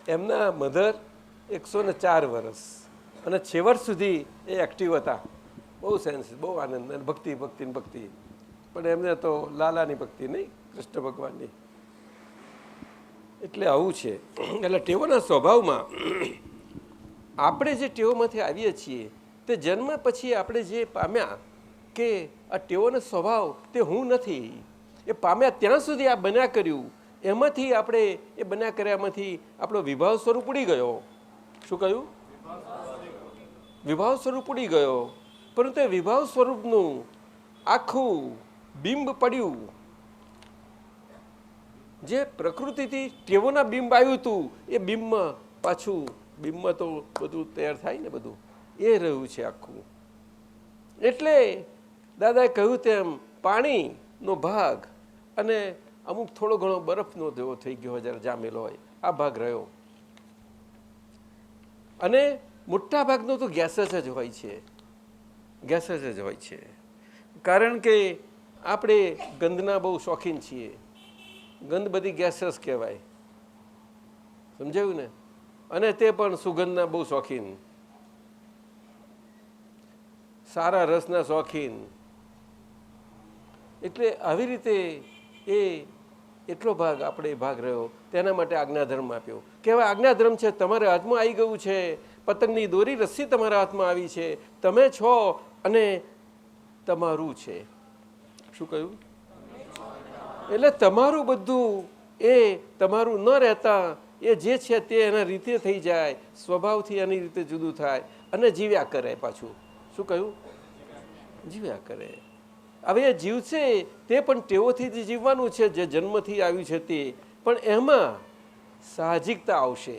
એમના મધર 104 વર્ષ અને છેવટ સુધી એ એક્ટિવ હતા. બહુ સેન્સ, બહુ આનંદ અને ભક્તિ ભક્તિ ને ભક્તિ. પણ એમને તો લાલાની ભક્તિ નહીં, કૃષ્ણ ભગવાનની. એટલે આવું છે. એટલે ટેવોના સ્વભાવમાં આપણે જે ટેવોમાંથી આવીએ છીએ તે જન્મ પછી આપણે જે પામ્યા કે આ ટેવોનો સ્વભાવ તે હું નથી, એ પામ્યા ત્યાં સુધી આ બન્યા કર્યું, એમાંથી આપણે એ બન્યા કર્યામાંથી આપણો વિભાવ સ્વરૂપ ઉડી ગયો. શું કહ્યું? વિભાવ સ્વરૂપ ઉડી ગયો. પરંતુ એ વિભાવ સ્વરૂપનું આખું બિંબ પડ્યું, જે પ્રકૃતિથી ટેવોના બિંબ આવ્યું હતું એ બિંબમાં પાછું, બિંબમાં તો બધું તૈયાર થાય ને, બધું એ રહ્યું છે આખું. એટલે દાદાએ કહ્યું તેમ પાણીનો ભાગ અને અમુક થોડો ઘણો બરફનો જેવો થઈ ગયો જ્યારે જામેલો હોય આ ભાગ રહ્યો, અને મોટા ભાગનો તો ગેસેસ જ હોય છે, ગેસેસ જ હોય છે. કારણ કે આપણે ગંધના બહુ શોખીન છીએ. ગંધ બધી ગેસેસ કહેવાય, સમજાયું ને? અને તે પણ સુગંધના બહુ શોખીન, સારા રસના શોખીન. એટલે આવી રીતે એ એટલો ભાગ આપણે ભાગ રહ્યો. તેના માટે આજ્ઞાધર્મ આપ્યો. કહેવાય આજ્ઞાધર્મ છે, તમારા હાથમાં આવી ગયું છે, પતંગની દોરી રસ્સી તમારા હાથમાં આવી છે, તમે છો અને તમારું છે. શું કહ્યું? એટલે તમારું બધું એ તમારું ન રહેતા એ જે છે તે એના રીતે થઈ જાય, સ્વભાવથી એની રીતે જુદું થાય અને જીવ્યા કરે. પાછું શું કહ્યું? જીવ્યા કરે. હવે એ જીવશે તે પણ ટેવોથી જ જીવવાનું છે, જે જન્મથી આવ્યું છે તે. પણ એમાં સાહજિકતા આવશે.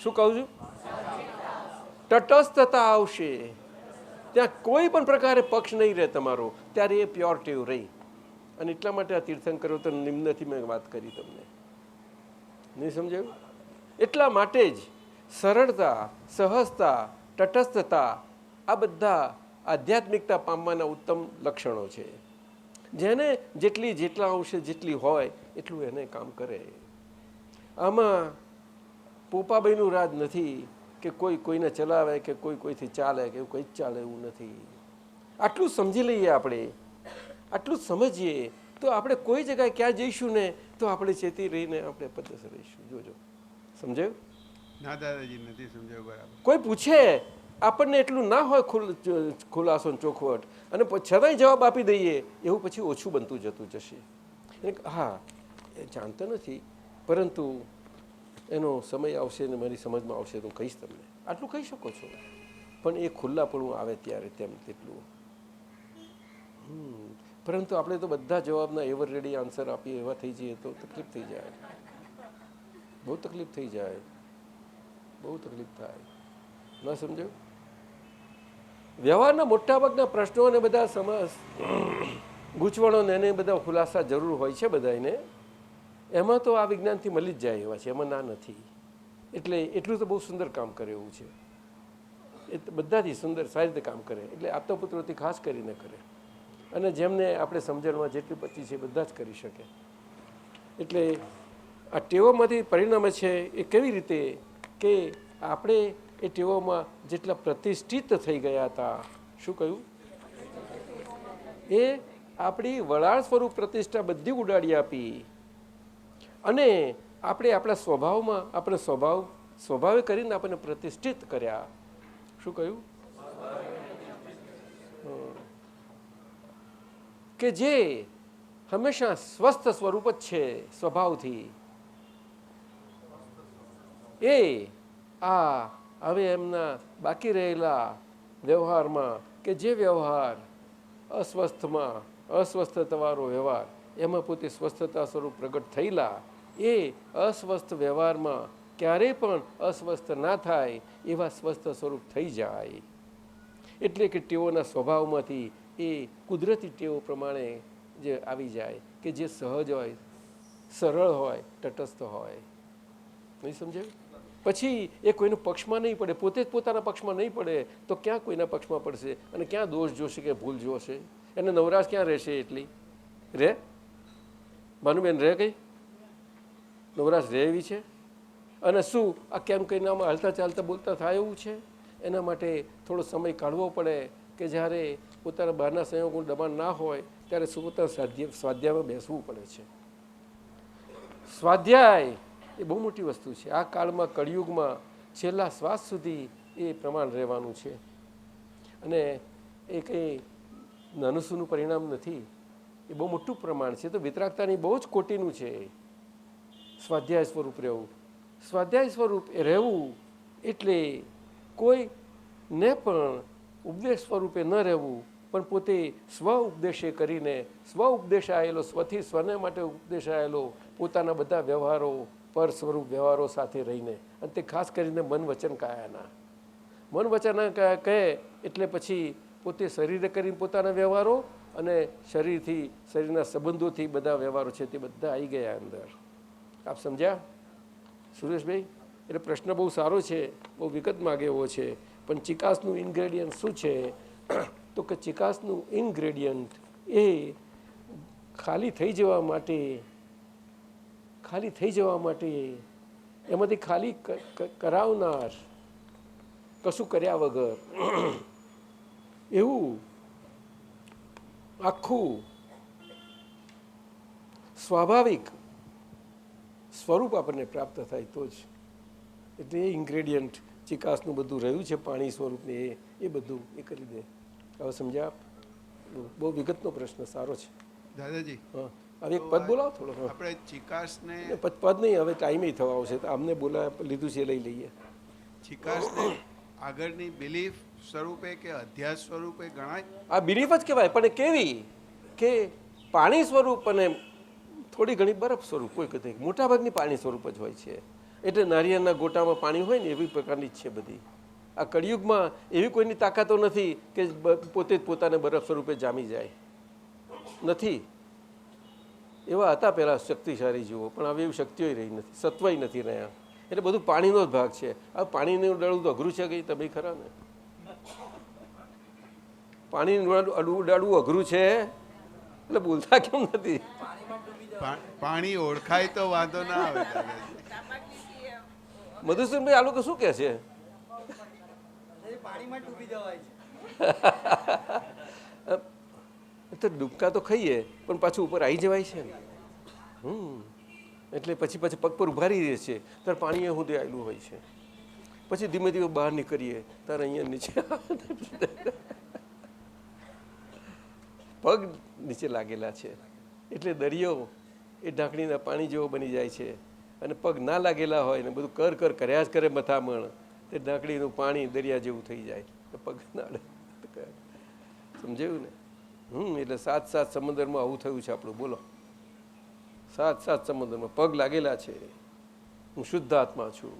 શું કહું છું? તટસ્થતા આવશે. ત્યાં કોઈ પણ પ્રકારે પક્ષ નહીં રહે તમારો, ત્યારે એ પ્યોર ટેવ રહી. અને એટલા માટે આ તીર્થંકરો તો નિમ્નથી મેં વાત કરી તમને, નહીં સમજાયું? એટલા માટે જ સરળતા, સહજતા, તટસ્થતા આ બધા આધ્યાત્મિકતા પામવાના ઉત્તમ લક્ષણો છે. જેને જેટલા અંશે જેટલી હોય એટલું એને કામ કરે. આમાં પોપાભાઈનું રાજ નથી કે કોઈ કોઈને ચલાવે કે કોઈ કોઈથી ચાલે કે એવું કંઈ જ ચાલે એવું નથી. આટલું સમજી લઈએ આપણે, આટલું સમજીએ તો આપણે કોઈ જગ્યાએ ક્યાં જઈશું ને તો આપણે ચેતી રહીને આપણે પદ્ધતિ રહીશું. જોજો, સમજાયું? ના દાદાજી, નથી સમજાયું બરાબર. કોઈ પૂછે આપણને એટલું ના હોય ખુલાસો ચોખવટ, અને છતાંય જવાબ આપી દઈએ, એવું પછી ઓછું બનતું જતું જશે. હા, એ જાણતો નથી, પરંતુ એનો સમય આવશે ને મારી સમજમાં આવશે તો કહીશ તમને. આટલું કહી શકો છો, પણ એ ખુલ્લાપણું આવે ત્યારે તેમ તેટલું. પરંતુ આપણે તો બધા જવાબના એવર રેડી આન્સર આપીએ એવા થઈ જઈએ તો તકલીફ થઈ જાય, બહુ તકલીફ થઈ જાય, બહુ તકલીફ થાય. ના સમજાયું? વ્યવહારના મોટાભાગના પ્રશ્નો અને બધા ગૂંચવણો ને એને બધા ખુલાસા જરૂર હોય છે બધાને. એમાં તો આ વિજ્ઞાનથી મળી જ જાય એવા છે, એમાં ના નથી. એટલે એટલું તો બહુ સુંદર કામ કરે એવું છે. એ બધાથી સુંદર સારી રીતે કામ કરે. એટલે આપતા પુત્રોથી ખાસ કરીને કરે. અને જેમને આપણે સમજણમાં જેટલી પચી છે બધા જ કરી શકે. એટલે આ ટેવોમાંથી પરિણામે છે એ કેવી રીતે કે આપણે એ ટેવોમાં જેટલા પ્રતિષ્ઠિત થઈ ગયા હતા. શું કહ્યું? એ આપણી વડાળ સ્વરૂપ પ્રતિષ્ઠા બધી ઉડાડી આપી અને આપણે આપણા સ્વભાવમાં આપણે સ્વભાવે કરીને આપણને પ્રતિષ્ઠિત કર્યા. શું કહ્યું? કે જે હંમેશા સ્વસ્થ સ્વરૂપ જ છે સ્વભાવથી. એ આ હવે એમના બાકી રહેલા વ્યવહારમાં કે જે વ્યવહાર અસ્વસ્થમાં અસ્વસ્થતાવાળો વ્યવહાર એમાં પોતે સ્વસ્થતા સ્વરૂપ પ્રગટ થયેલા, એ અસ્વસ્થ વ્યવહારમાં ક્યારેય પણ અસ્વસ્થ ના થાય એવા સ્વસ્થ સ્વરૂપ થઈ જાય. એટલે કે ટેવોના સ્વભાવમાંથી એ કુદરતી ટેવો પ્રમાણે જે આવી જાય કે જે સહજ હોય, સરળ હોય, તટસ્થ હોય. નહીં સમજાયું? પછી એ કોઈના પક્ષમાં નહીં પડે, પોતે જ પોતાના પક્ષમાં નહીં પડે તો ક્યાં કોઈના પક્ષમાં પડશે અને ક્યાં દોષ જોશે કે ભૂલ જોશે? એને નવરાશ ક્યાં રહેશે? એટલી રે ભાનુબેન રહે કઈ નવરાશ રહે એવી છે? અને શું આ કેમ કહીને આમાં હાલતા ચાલતા બોલતા થાય એવું છે? એના માટે થોડો સમય કાઢવો પડે કે જ્યારે પોતાના બહારના સંયોગોનું દબાણ ના હોય ત્યારે પોતાના સ્વાધ્યાયમાં બેસવું પડે છે. સ્વાધ્યાય એ બહુ મોટી વસ્તુ છે. આ કાળમાં કળિયુગમાં છેલ્લા શ્વાસ સુધી એ પ્રમાણ રહેવાનું છે અને એ કંઈ નાનુસૂનું પરિણામ નથી, એ બહુ મોટું પ્રમાણ છે. તો વિતરાગતાની બહુ જ કોટીનું છે સ્વાધ્યાય સ્વરૂપ રહેવું. સ્વાધ્યાય સ્વરૂપ એ રહેવું એટલે કોઈને પણ ઉપદેશ સ્વરૂપે ન રહેવું, પણ પોતે સ્વ ઉપદેશે કરીને સ્વ ઉપદેશ આવેલો, સ્વથી સ્વને માટે ઉપદેશ આવેલો પોતાના બધા વ્યવહારો પર સ્વરૂપ વ્યવહારો સાથે રહીને, અને તે ખાસ કરીને મન વચન કાયાના. મન વચન કાયા કહે એટલે પછી પોતે શરીરે કરીને પોતાના વ્યવહારો અને શરીરથી શરીરના સંબંધોથી બધા વ્યવહારો છે તે બધા આવી ગયા અંદર. આપ સમજ્યા સુરેશભાઈ? એટલે પ્રશ્ન બહુ સારો છે, બહુ વિગત માગે એવો છે. પણ ચિકાસનું ઇન્ગ્રેડિયન્ટ શું છે? તો કે ચિકાસનું ઇન્ગ્રેડિયન્ટ એ ખાલી થઈ જવા માટે એમાંથી ખાલી કરાવનાર, કશું કર્યા વગર એવું આખું સ્વાભાવિક સ્વરૂપ આપણને પ્રાપ્ત થાય તો જ. એટલે એ ઇન્ગ્રેડિયન્ટ ચિકાસનું બધું રહ્યું છે પાણી સ્વરૂપને એ બધું એ કરી દે. હવે સમજ્યા? બહુ વિગતનો પ્રશ્ન સારો છે દાદાજી. હા, હવે એક પદ બોલાવો થોડો. આપણે ચિકાસને પદ નહીં, હવે ટાઈમે થવા આવશે તો અમને બોલા લીધું છે લઈ લઈએ. ચિકાસને આગળની બિલીફ સ્વરૂપે કે અધ્યાસ સ્વરૂપે ગણાય? આ બિલીફ જ કહેવાય, પણ કેવી કે પાણી સ્વરૂપ અને થોડી ઘણી બરફ સ્વરૂપ. કોઈ કહેતી મોટાભાગની પાણી સ્વરૂપ જ હોય છે. એટલે નારિયેળના ગોટામાં પાણી હોય ને એવી પ્રકારની જ છે બધી. આ કળિયુગમાં એવી કોઈની તાકાતો નથી કે પોતે જ પોતાને બરફ સ્વરૂપે જામી જાય. નથી. એવા હતા પહેલાં શક્તિશાળી જુઓ, પણ હવે એવી શક્તિઓ રહી નથી, સત્વય નથી રહ્યા. એટલે બધું પાણીનો જ ભાગ છે. આ પાણીનું ઉડાડવું તો અઘરું છે, કંઈ તમે ખરા ને? પાણીનું ઉડાડવું અઘરું છે એટલે બોલતા કેમ નથી? પાણી ઓળખાય તો વાંધો ના આવે દાદાજી. મધુસૂદનભાઈ આ લોકો શું કહે છે? તો ડૂબકા તો ખાઈએ પણ પાછું ઉપર આવી જવાય છે ને. એટલે પછી પગ પર ઉભારી રહે છે ત્યારે પાણી એ સુધી આવેલું હોય છે. પછી ધીમે ધીમે બહાર નીકળીએ ત્યારે અહીંયા નીચે પગ નીચે લાગેલા છે. એટલે દરિયો એ ઢાંકણીના પાણી જેવો બની જાય છે. અને પગ ના લાગેલા હોય ને બધું કર કર્યા જ કરે મથામણ, તે ઢાંકણીનું પાણી દરિયા જેવું થઈ જાય. પગ ના સમજાયું ને? એટલે સાત સમુદ્રમાં આવું થયું છે આપણું. બોલો, સાત સમુદ્રમાં પગ લાગેલા છે. હું શુદ્ધ આત્મા છું.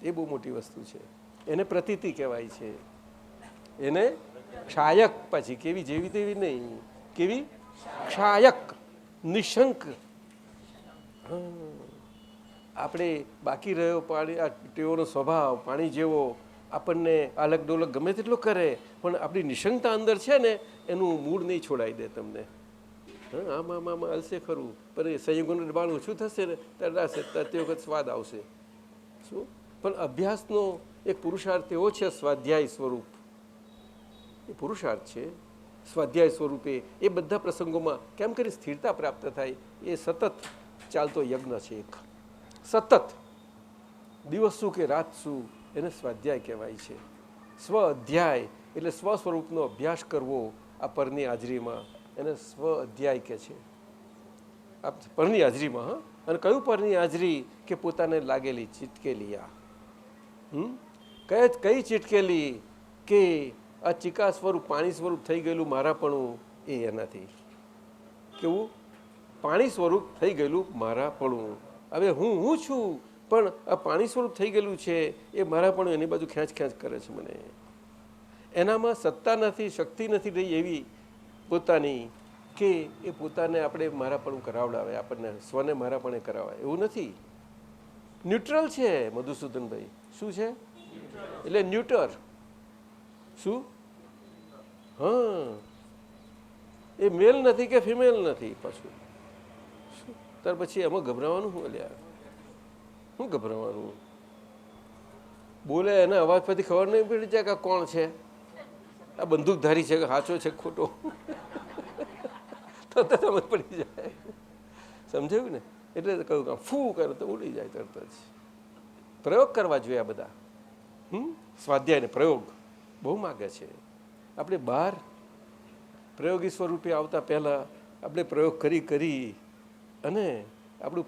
એ બહુ મોટી વસ્તુ છે. એને પ્રતીતિ કહેવાય છે. એને ક્ષાયક, પાછી કેવી જેવી તેવી નહીં, કેવી ક્ષાયક, નિશંક. આપણે બાકી રહ્યો પાણી, આ ટેવોનો સ્વભાવ પાણી જેવો આપણને આલક ડોલક ગમે તેટલો કરે, પણ આપણી નિશંકતા અંદર છે ને એનું મૂળ નહીં છોડાઈ દે તમને. આમાં હલશે ખરું, પણ એ સંયોગોનું દબાણ ઓછું થશે ને ત્યારે તે વખત સ્વાદ આવશે. શું? પણ અભ્યાસનો એક પુરુષાર્થ એવો છે, સ્વાધ્યાય સ્વરૂપ. એ પુરુષાર્થ છે સ્વાધ્યાય સ્વરૂપે. એ બધા પ્રસંગોમાં કેમ કરી સ્થિરતા પ્રાપ્ત થાય, એ સતત ચાલતો યજ્ઞ છે. એક સતત દિવસ શું કે રાત શું, એને સ્વાધ્યાય કહેવાય છે. સ્વ અધ્યાય એટલે સ્વ સ્વરૂપનો અભ્યાસ કરવો આ પરની હાજરીમાં, એને સ્વ અધ્યાય કહે છે. આ પરની હાજરીમાં. હા, અને કયું પરની હાજરી? કે પોતાને લાગેલી ચીટકેલી. આ કઈ ચીટકેલી? કે આ ચિકા સ્વરૂપ પાણી સ્વરૂપ થઈ ગયેલું મારાપણું, એ એનાથી કેવું પાણી સ્વરૂપ થઈ ગયેલું મારાપણું. હવે હું છું, પણ આ પાણી સ્વરૂપ થઈ ગયેલું છે એ મારાપણું એની બાજુ ખેંચ કરે છે મને. એનામાં સત્તા નથી, શક્તિ નથી રહી એવી પોતાની, કે એ પોતાને આપણે મારાપણું કરાવડાવે, આપણને સ્વને મારાપણે કરાવાય એવું નથી. ન્યુટ્રલ છે મધુસૂદનભાઈ. શું છે? એટલે ન્યુટર. શું? હા, એ મેલ નથી કે ફિમેલ નથી પાછું. ત્યાર પછી એમાં ગભરાવાનું શું? અલ્યા શું ગભરાવાનું? બોલે એને અવાજ પરથી ખબર નહીં પડી જાય કે કોણ છે, આ બંદૂકધારી છે કે સાચો છે ખોટો, તો સમજ પડી જાય. સમજાયું ને? એટલે કહ્યું કે ફૂ કરે તો ઉડી જાય તરત જ. પ્રયોગ કરવા જોઈએ આ બધા. સ્વાધ્યાય ને પ્રયોગ બહુ માગે છે. આપણે બહાર પ્રયોગી સ્વરૂપે આવતા પહેલાં આપણે પ્રયોગ કરી અને આપણું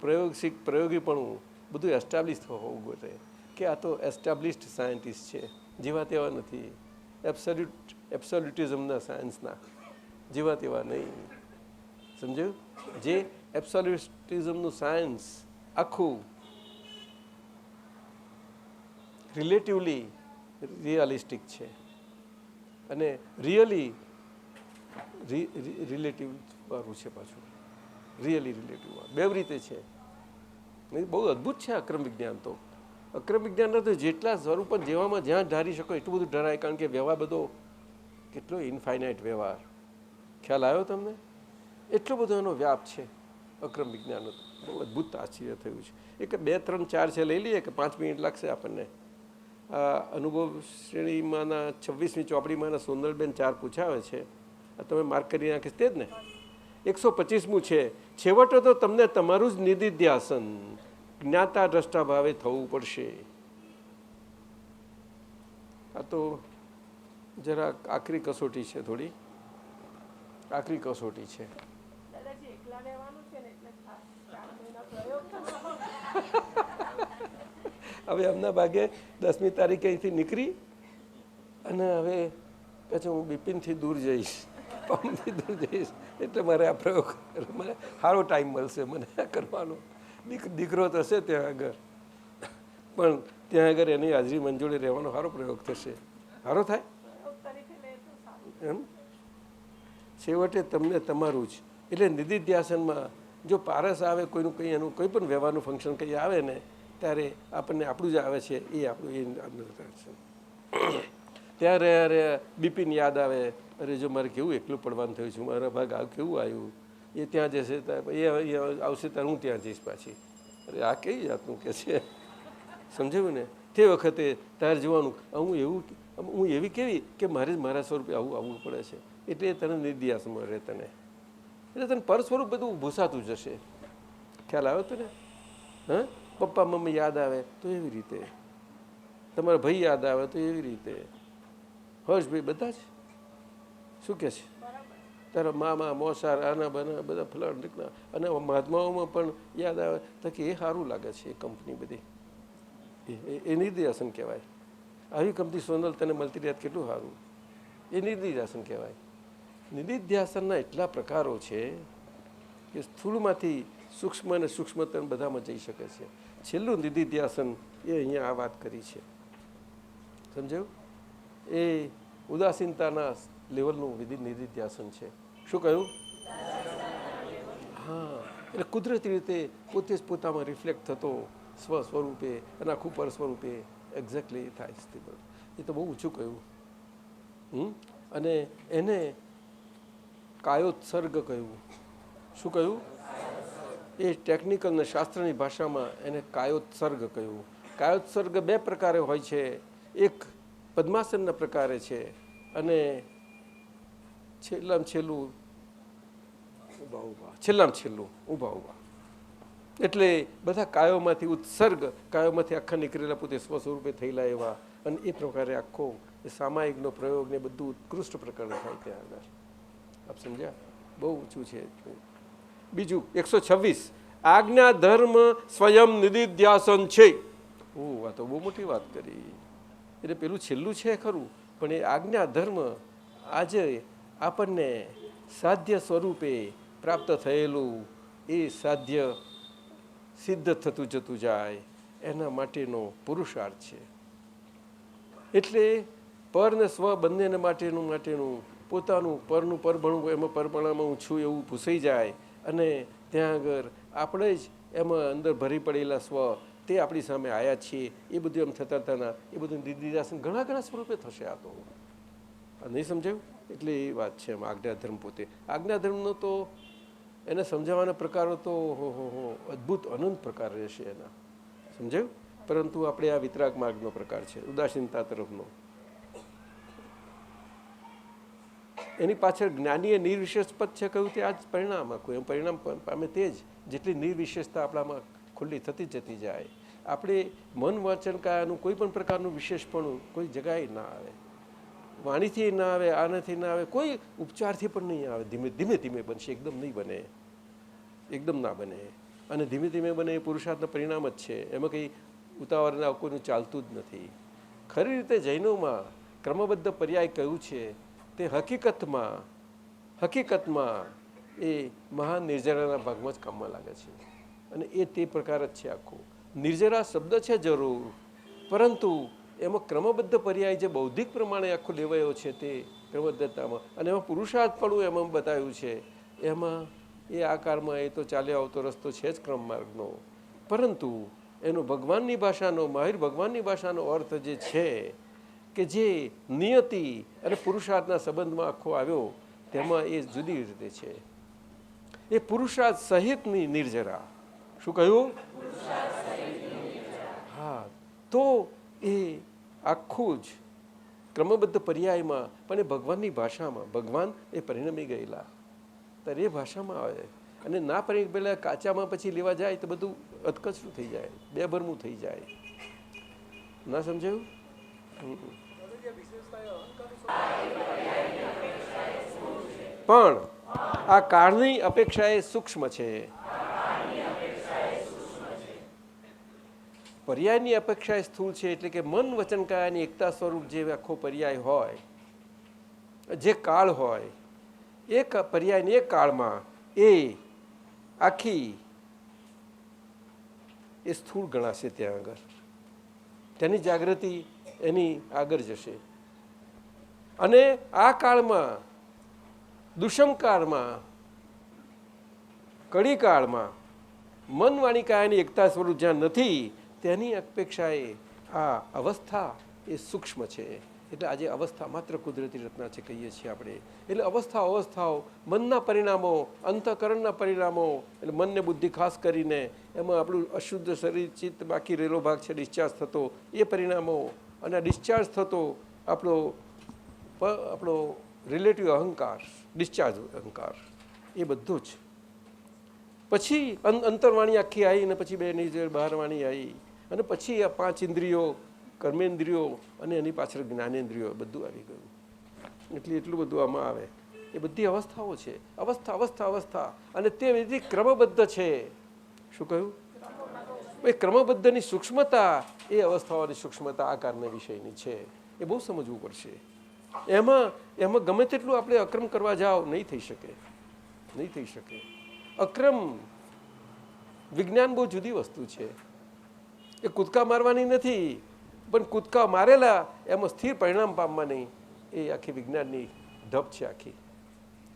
પ્રયોગીપણું બધું એસ્ટાબ્લિશ હોવું જોઈએ કે આ તો એસ્ટાબ્લિશ્ડ સાયન્ટિસ્ટ છે, જેવા તેવા નથી. એબ્સોલ્યુટિઝમના સાયન્સના જેવા તેવા નહીં. સમજાયું? જે એબ્સોલ્યુટિઝમનું સાયન્સ આખું રિલેટિવલી રિયાલિસ્ટિક છે અને રિયલી રિલેટિવ વાળું છે પાછું. રિયલી રિલેટિવ બે રીતે છે. બહુ અદ્ભુત છે અક્રમ વિજ્ઞાન. તો અક્રમ વિજ્ઞાનના તો જેટલા સ્વરૂપ જેવામાં જ્યાં ધારી શકો એટલું બધું ડરાય, કારણ કે વ્યવહાર બધો કેટલો ઇનફાઇનાઇટ વ્યવહાર. ખ્યાલ આવ્યો તમને? એટલો બધો એનો વ્યાપ છે અક્રમ વિજ્ઞાનનો. બહુ અદ્ભુત આશ્ચર્ય થયું છે. એક 2, 3, 4 છે, લઈ લઈએ કે 5 મિનિટ લાગશે આપણને. આ અનુભવ શ્રેણીમાંના 26મી ચોપડીમાંના સોનલબેન 4 પૂછાવે છે. તમે માર્ક કરી નાખીશ તે જ ને? 125મું છે, છેવટે તો તમને તમારું જ નિધિધ્યાસન જ્ઞાતા દ્રષ્ટા ભાવે થવું પડશે. આ તો જરા આખરી કસોટી છે, થોડી આખરી કસોટી છે. હવે એમના ભાગે 10મી તારીખે અહીંથી નીકળી અને હવે પછી હું બિપિનથી દૂર જઈશ, પમથી દૂર જઈશ, એટલે મારે આ પ્રયોગ મને સારો ટાઈમ મળશે મને કરવાનો. દીકરો થશે ત્યાં આગળ, પણ ત્યાં આગળ એની હાજરી મંજૂરી રહેવાનો સારો પ્રયોગ થશે. સારો થાય એમ. છેવટે તમને તમારું જ એટલે નિધિધ્યાસનમાં જો પારસ આવે કોઈનું કંઈ એનું કોઈ પણ વ્યવહારનું ફંક્શન કંઈ આવે ને ત્યારે આપણને આપણું જ આવે છે એ આપણું એ ત્યારે અરે બિપિન યાદ આવે, અરે જો મારે કેવું એકલું પડવાનું થયું છે, મારા ભાગ આ કેવું આવ્યું, એ ત્યાં જશે એ આવશે ત્યારે હું ત્યાં જઈશ પાછી. અરે આ કઈ જાતનું કે છે, સમજાયું ને? તે વખતે તારે જોવાનું હું એવી કેવી કે મારે મારા સ્વરૂપે આવવું પડે છે, એટલે તને નિર્દિયાસ મળે તને, એટલે તને પર સ્વરૂપ બધું ભૂસાતું જશે. ખ્યાલ આવ્યો તો ને? હા, પપ્પા મમ્મી યાદ આવે તો એવી રીતે, તમારા ભાઈ યાદ આવે તો એવી રીતે, હર્ષભાઈ બધા જ શું કહે છે, તારા મામા મોસાર આના બના બધા ફલાણ રીતના, અને મહાત્માઓમાં પણ યાદ આવે તો કે એ સારું લાગે છે એ કંપની બધી, એ નિધિધ્યાસન કહેવાય. આવી કંપની સોનલ તને મળતી રહે કેટલું સારું, એ નિધિધ્યાસન કહેવાય. નિધિધ્યાસનના એટલા પ્રકારો છે કે સ્થૂળમાંથી સૂક્ષ્મ અને સૂક્ષ્મતમ બધામાં જઈ શકે છે. છેલ્લું નિધિધ્યાસન એ અહીંયા આ વાત કરી છે, સમજાયું? એ ઉદાસીનતાના લેવલનું નિધિધ્યાસન છે. શું કહ્યું? હા, એટલે કુદરતી રીતે પોતે જ પોતામાં રિફ્લેક્ટ થતો સ્વ સ્વરૂપે અને આખું પર સ્વરૂપે એક્ઝેક્ટલી થાય છે. એ તો બહુ ઊંચું કહ્યું. અને એને કાયોત્સર્ગ કહ્યું. શું કહ્યું? એ ટેકનિકલ ને શાસ્ત્રની ભાષામાં એને કાયોત્સર્ગ કહ્યું. કાયોત્સર્ગ બે પ્રકારે હોય છે, એક પદ્માસનના પ્રકારે છે અને છેલ્લું ઊભા ઊભા. એટલે બધા કાયોમાંથી ઉત્સર્ગ, કાયોમાંથી આખા નીકળેલા પોતે સ્વ સ્વરૂપે થયેલા એવા, અને એ પ્રકારે આખો એ સામાયિકનો પ્રયોગ ને બધું ઉત્કૃષ્ટ પ્રકારે થાય ત્યાં આગળ. આપ સમજ્યા? બહુ ઊંચું છે. બીજું 126 આજ્ઞા ધર્મ સ્વયં નિધિધ્યાસન છે. આ તો બહુ મોટી વાત કરી. એટલે પેલું છેલ્લું છે ખરું, પણ એ આજ્ઞા ધર્મ આજે આપણને સાધ્ય સ્વરૂપે પ્રાપ્ત થયેલું એ સાધ્ય સિદ્ધ થતું જતું જાય એના માટેનો પુરુષાર્થ છે. એટલે પર ને સ્વ બંનેને માટેનું પોતાનું પરનું પરભણું, એમાં પરપણામાં હું છું એવું ભૂસાઈ જાય અને ત્યાં આગળ આપણે જ એમાં અંદર ભરી પડેલા સ્વ તે આપણી સામે આવ્યા છીએ એ બધું એમ થતા થતા એ બધું નિર્દિરાસન ઘણા ઘણા સ્વરૂપે થશે. આ તો નહીં સમજાયું? એટલે એ વાત છે એમ આજ્ઞાધર્મ પોતે. આજ્ઞાધર્મનો તો એને સમજાવવાના પ્રકારો તો અદ્ભુત અનંત પ્રકાર રહેશે એના, સમજાયું? પરંતુ આપણે આ વિતરાગ માર્ગનો પ્રકાર છે, ઉદાસીનતા તરફનો. એની પાછળ જ્ઞાનીય નિર્વિશેષ પદ છે કહ્યું તે આ જ પરિણામ આખું. એમ પરિણામ પામે તે જ જેટલી નિર્વિશેષતા આપણામાં ખુલ્લી થતી જતી જાય. આપણે મન વચન કાયાનું કોઈ પણ પ્રકારનું વિશેષપણું કોઈ જગાએ ના આવે, વાણીથી ના આવે, આનાથી ના આવે, કોઈ ઉપચારથી પણ નહીં આવે. ધીમે ધીમે ધીમે બનશે, એકદમ નહીં બને, એકદમ ના બને. અને ધીમે ધીમે બને એ પુરુષાર્થનું પરિણામ જ છે. એમાં કંઈ ઉતાવળના કોઈનું ચાલતું જ નથી. ખરી રીતે જૈનોમાં ક્રમબદ્ધ પર્યાય કયું છે તે હકીકતમાં એ મહાન નિર્જરાના ભાગમાં જ કામમાં લાગે છે. અને એ તે પ્રકાર જ છે આખું. નિર્જરા શબ્દ છે જરૂર, પરંતુ એમાં ક્રમબદ્ધ પર્યાય જે બૌદ્ધિક પ્રમાણે આખો લેવાયો છે તે ક્રમબદ્ધતામાં, અને એમાં પુરુષાર્થપણું એમાં બતાવ્યું છે. એમાં એ આકારમાં એ તો ચાલ્યો આવતો રસ્તો છે જ ક્રમ માર્ગનો, પરંતુ એનો ભગવાનની ભાષાનો, માહિર ભગવાનની ભાષાનો અર્થ જે છે કે જે નિયતિ અને પુરુષાર્થના સંબંધમાં આખો આવ્યો, તેમાં એ જુદી રીતે છે. એ પુરુષાર્થ સહિતની નિર્જરા. શું કહ્યું? હા, તો એ આખું જ ક્રમબદ્ધ પર્યાયમાં, પણ એ ભગવાનની ભાષામાં. ભગવાન એ પરિણમી ગયેલા, ત્યારે એ ભાષામાં આવે. અને ના પરિણમેલા કાચામાં પછી લેવા જાય તો બધું અધકચરું થઈ જાય, બેભરમું થઈ જાય. ના સમજાયું? પણ આ કાળની અપેક્ષા એ સૂક્ષ્મ છે. પર્યાયની અપેક્ષા એ સ્થૂળ છે. એટલે કે મન વચન કાયાની એકતા સ્વરૂપ જે આખો પર્યાય હોય, જે કાળ હોય, એ પર્યાયની એક કાળમાં એ આખી એ સ્થૂળ ગણાશે. ત્યાં આગળ તેની જાગૃતિ એની આગળ જશે. અને આ કાળમાં, દુષમકાળમાં, કડીકાળમાં મન વાણી કાયાની એકતા સ્વરૂપ જ્યાં નથી, તેની અપેક્ષાએ આ અવસ્થા એ સૂક્ષ્મ છે. એટલે આજે અવસ્થા માત્ર કુદરતી રચના છે કહીએ છીએ આપણે. એટલે અવસ્થાઓ મનના પરિણામો, અંતઃકરણના પરિણામો. એટલે મનને બુદ્ધિ ખાસ કરીને એમાં આપણું અશુદ્ધ શરીર ચિત્ત બાકી રહેલો ભાગ છે ડિસ્ચાર્જ થતો, એ પરિણામો. અને ડિસ્ચાર્જ થતો આપણો રિલેટિવ અહંકાર, ડિસ્ચાર્જ અહંકાર, એ બધું જ. પછી અંતરવાણી આખી આવી, અને પછી બે નિર્જર બહારવાણી આવી, અને પછી આ 5 ઇન્દ્રિયો, કર્મેન્દ્રિયો, અને એની પાછળ જ્ઞાનેન્દ્રિયો બધું આવી ગયું. એટલે એટલું બધું આમાં આવે. એ બધી અવસ્થાઓ છે. અવસ્થા. અને તે બધી ક્રમબદ્ધ છે. શું કહ્યું? એ ક્રમબદ્ધની સૂક્ષ્મતા, એ અવસ્થાઓની સૂક્ષ્મતા આકારના વિષયની છે. એ બહુ સમજવું પડશે. એમાં ગમે તેટલું આપણે અક્રમ કરવા જાઓ, નહીં થઈ શકે. અક્રમ વિજ્ઞાન બહુ જુદી વસ્તુ છે. એ કૂદકા મારવાની નથી, પણ કૂદકા મારેલા એમાં સ્થિર પરિણામ પામવાની એ આખી વિજ્ઞાનની ઢબ છે આખી.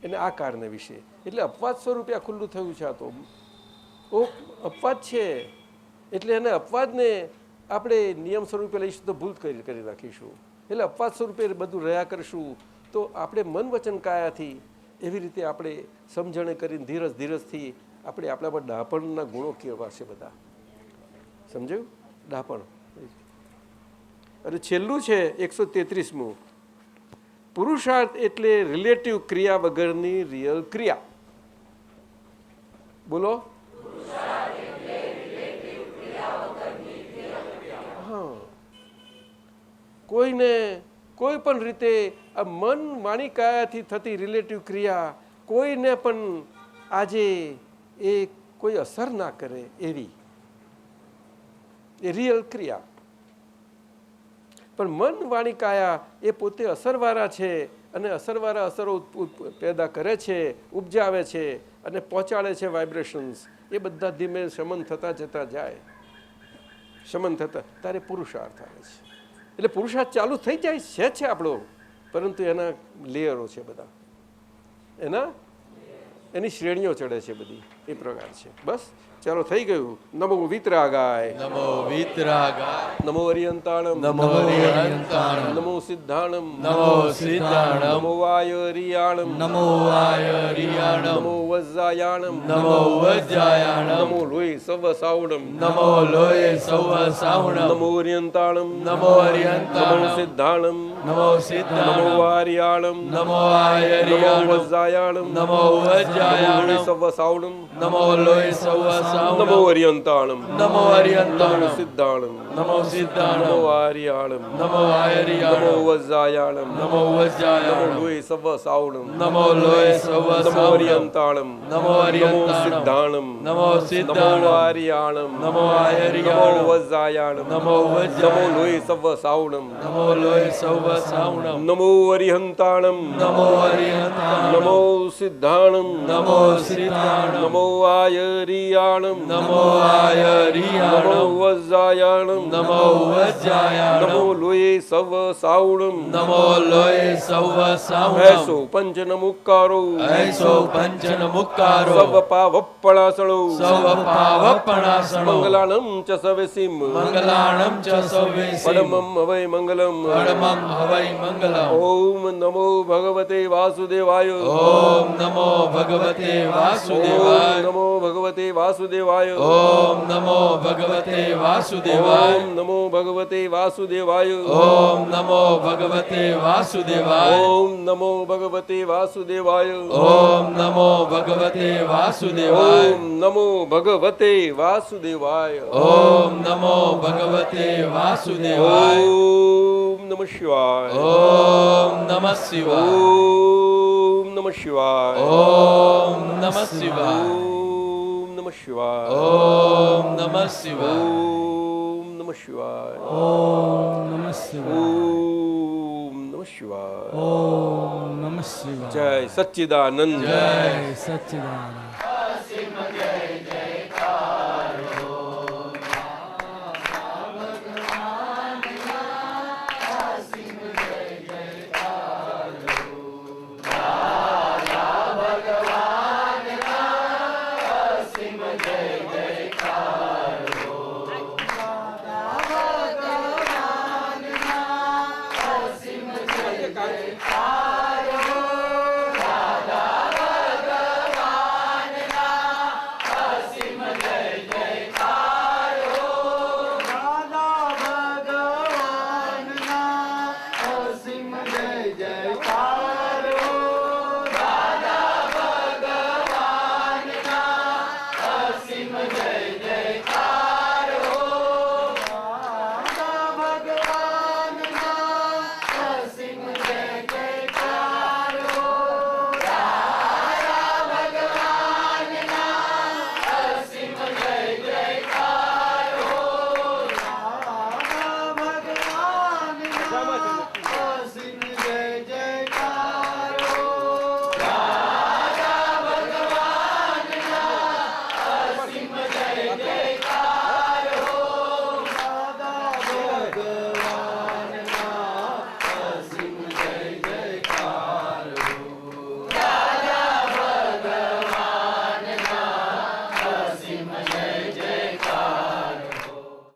એને આ કારણે વિશે એટલે અપવાદ સ્વરૂપે આ ખુલ્લું થયું છે. આ તો અપવાદ છે. એટલે એને અપવાદને આપણે નિયમ સ્વરૂપે લઈશું તો ભૂલ કરી નાખીશું. એટલે અપવાદ સ્વરૂપે બધું રહ્યા કરીશું તો આપણે મન વચન કાયાથી એવી રીતે આપણે સમજણે કરીને ધીરજથી આપણે આપણામાં ડાપણના ગુણો કેવા છે બધા. સમજાયું? ડાપણ. અને છેલ્લું છે 133મું. પુરુષાર્થ એટલે રિલેટિવ ક્રિયા વગરની રિયલ ક્રિયા. બોલો. હા, કોઈને કોઈ પણ રીતે આ મન વાણી કાયાથી થતી રિલેટિવ ક્રિયા કોઈને પણ આજે એ કોઈ અસર ના કરે એવી એ રિયલ ક્રિયા. પણ મન વાણી કાયા એ પોતે અસરવાળા છે, અને અસરવાળા અસરો પેદા કરે છે, ઉપજાવે છે, અને પહોંચાડે છે વાઇબ્રેશન્સ. એ બધા ધીમે શમન થતા જતા જાય. શમન થતા ત્યારે પુરુષાર્થ આવે છે. એટલે પુરુષાર્થ ચાલુ થઈ જાય છે આપણો, પરંતુ એના લેયરો છે બધા, એની શ્રેણીઓ ચડે છે બધી. એ પ્રકાર છે. બસ ચાલો થઈ ગયું. નમો વિતરાગાય, નમો વિતરાગાય, નમો અરિયંતાણમ, નમો અરિયંતાણમ, નમો સિદ્ધાણમ, નમો સિદ્ધાણમ, નમો વાયરિયાણમ, નમો વાયરિયાણમ, નમો વજ્જાયાણમ, નમો વજ્જાયાણમ, નમો લોય સવ સાવણમ, નમો લોય સૌ સાવણમ, નમો અરિયંતાણમ, નમો અરિયંતાણમ, નમો સિદ્ધાણમ, નમો નમો સિદ્ધાણમ, વાર્યાણમ, નમો નમો આયરિયાણમ, વજ્જાયાણમ, નમો નમો વજ્જાયાણમ, લોય સવ સાવણમ, નમો લોય સૌ નમો સાવણમ, અરિયંતાણમ, નમો અરિયંતાણમ, નમો સિદ્ધાણમ, નમો સિદ્ધાણમ, નમો વાર્યાણમ, નમો આયરિયાણમ, નમો વજ્જાયાણમ, નમો નમો વજ્જાયાણમ, લોય સવ સાવણમ, નમો લોય સૌ નમો સાવણમ, અરિયંતાણમ, નમો અરિયંતાણમ, સિદ્ધાણમ, નમો નમો સિદ્ધાણમ, વાર્યાણમ, નમો નમો આયરિયાણમ, વજ્જાયાણમ, નમો નમો વજ્જાયાણમ, લોય સવ સાવણમ, નમો લોય સૌ સાવણમ, નમો અરિહંતાણમ, નમો અરિહંતાણમ, નમો સિદ્ધાણમ, નમો સિદ્ધાણમ, નમો આયરિયાણમ, નમો આયરિયાણમ, નમો વજ્જાયાણમ, નમો વજ્જાયાણમ, નમો લોય સવ સાવણમ, નમો લોય સૌ સાવણમ, એસો પંચન મુક્કારો, એસો પંચન મુક્કારો, સવ પાવપણાસણો, સૌ પાવપણાસણો, મંગલાણમ ચ સવેસીમ, મંગલાણમ ચ સૌવેસીમ, પરમમ હવૈ મંગલમ, પરમં હવૈ મંગલમ. ઓમ નમો ભગવતે વાસુદેવાય, ઓમ નમો ભગવતે વાસુદેવાય, ઓમ નમો ભગવતે વાસુદેવાય, ઓમ નમો ભગવતે વાસુદેવાય, ઓમ નમો ભગવતે વાસુદેવાય, ઓમ નમો ભગવતે વાસુદેવાય, ઓમ નમો ભગવતે વાસુદેવાય, ઓમ નમો ભગવતે વાસુદેવાય, ઓમ નમો ભગવતે વાસુદેવાય, ઓમ નમો ભગવતે વાસુદેવાય, ઓમ નમઃ શિવાય, ઓમ નમઃ શિવાય, ઓમ નમઃ શિવાય, ઓમ નમઃ શિવાય, ઓમ નમઃ શિવાય, ઓમ નમઃ શિવાય, ઓમ નમઃ શિવાય, ઓમ નમઃ શિવાય, ઓમ નમઃ શિવાય. ઓમ નમઃ શિવાય. જય સચ્ચિદાનંદ. જય સચ્ચિદાનંદ.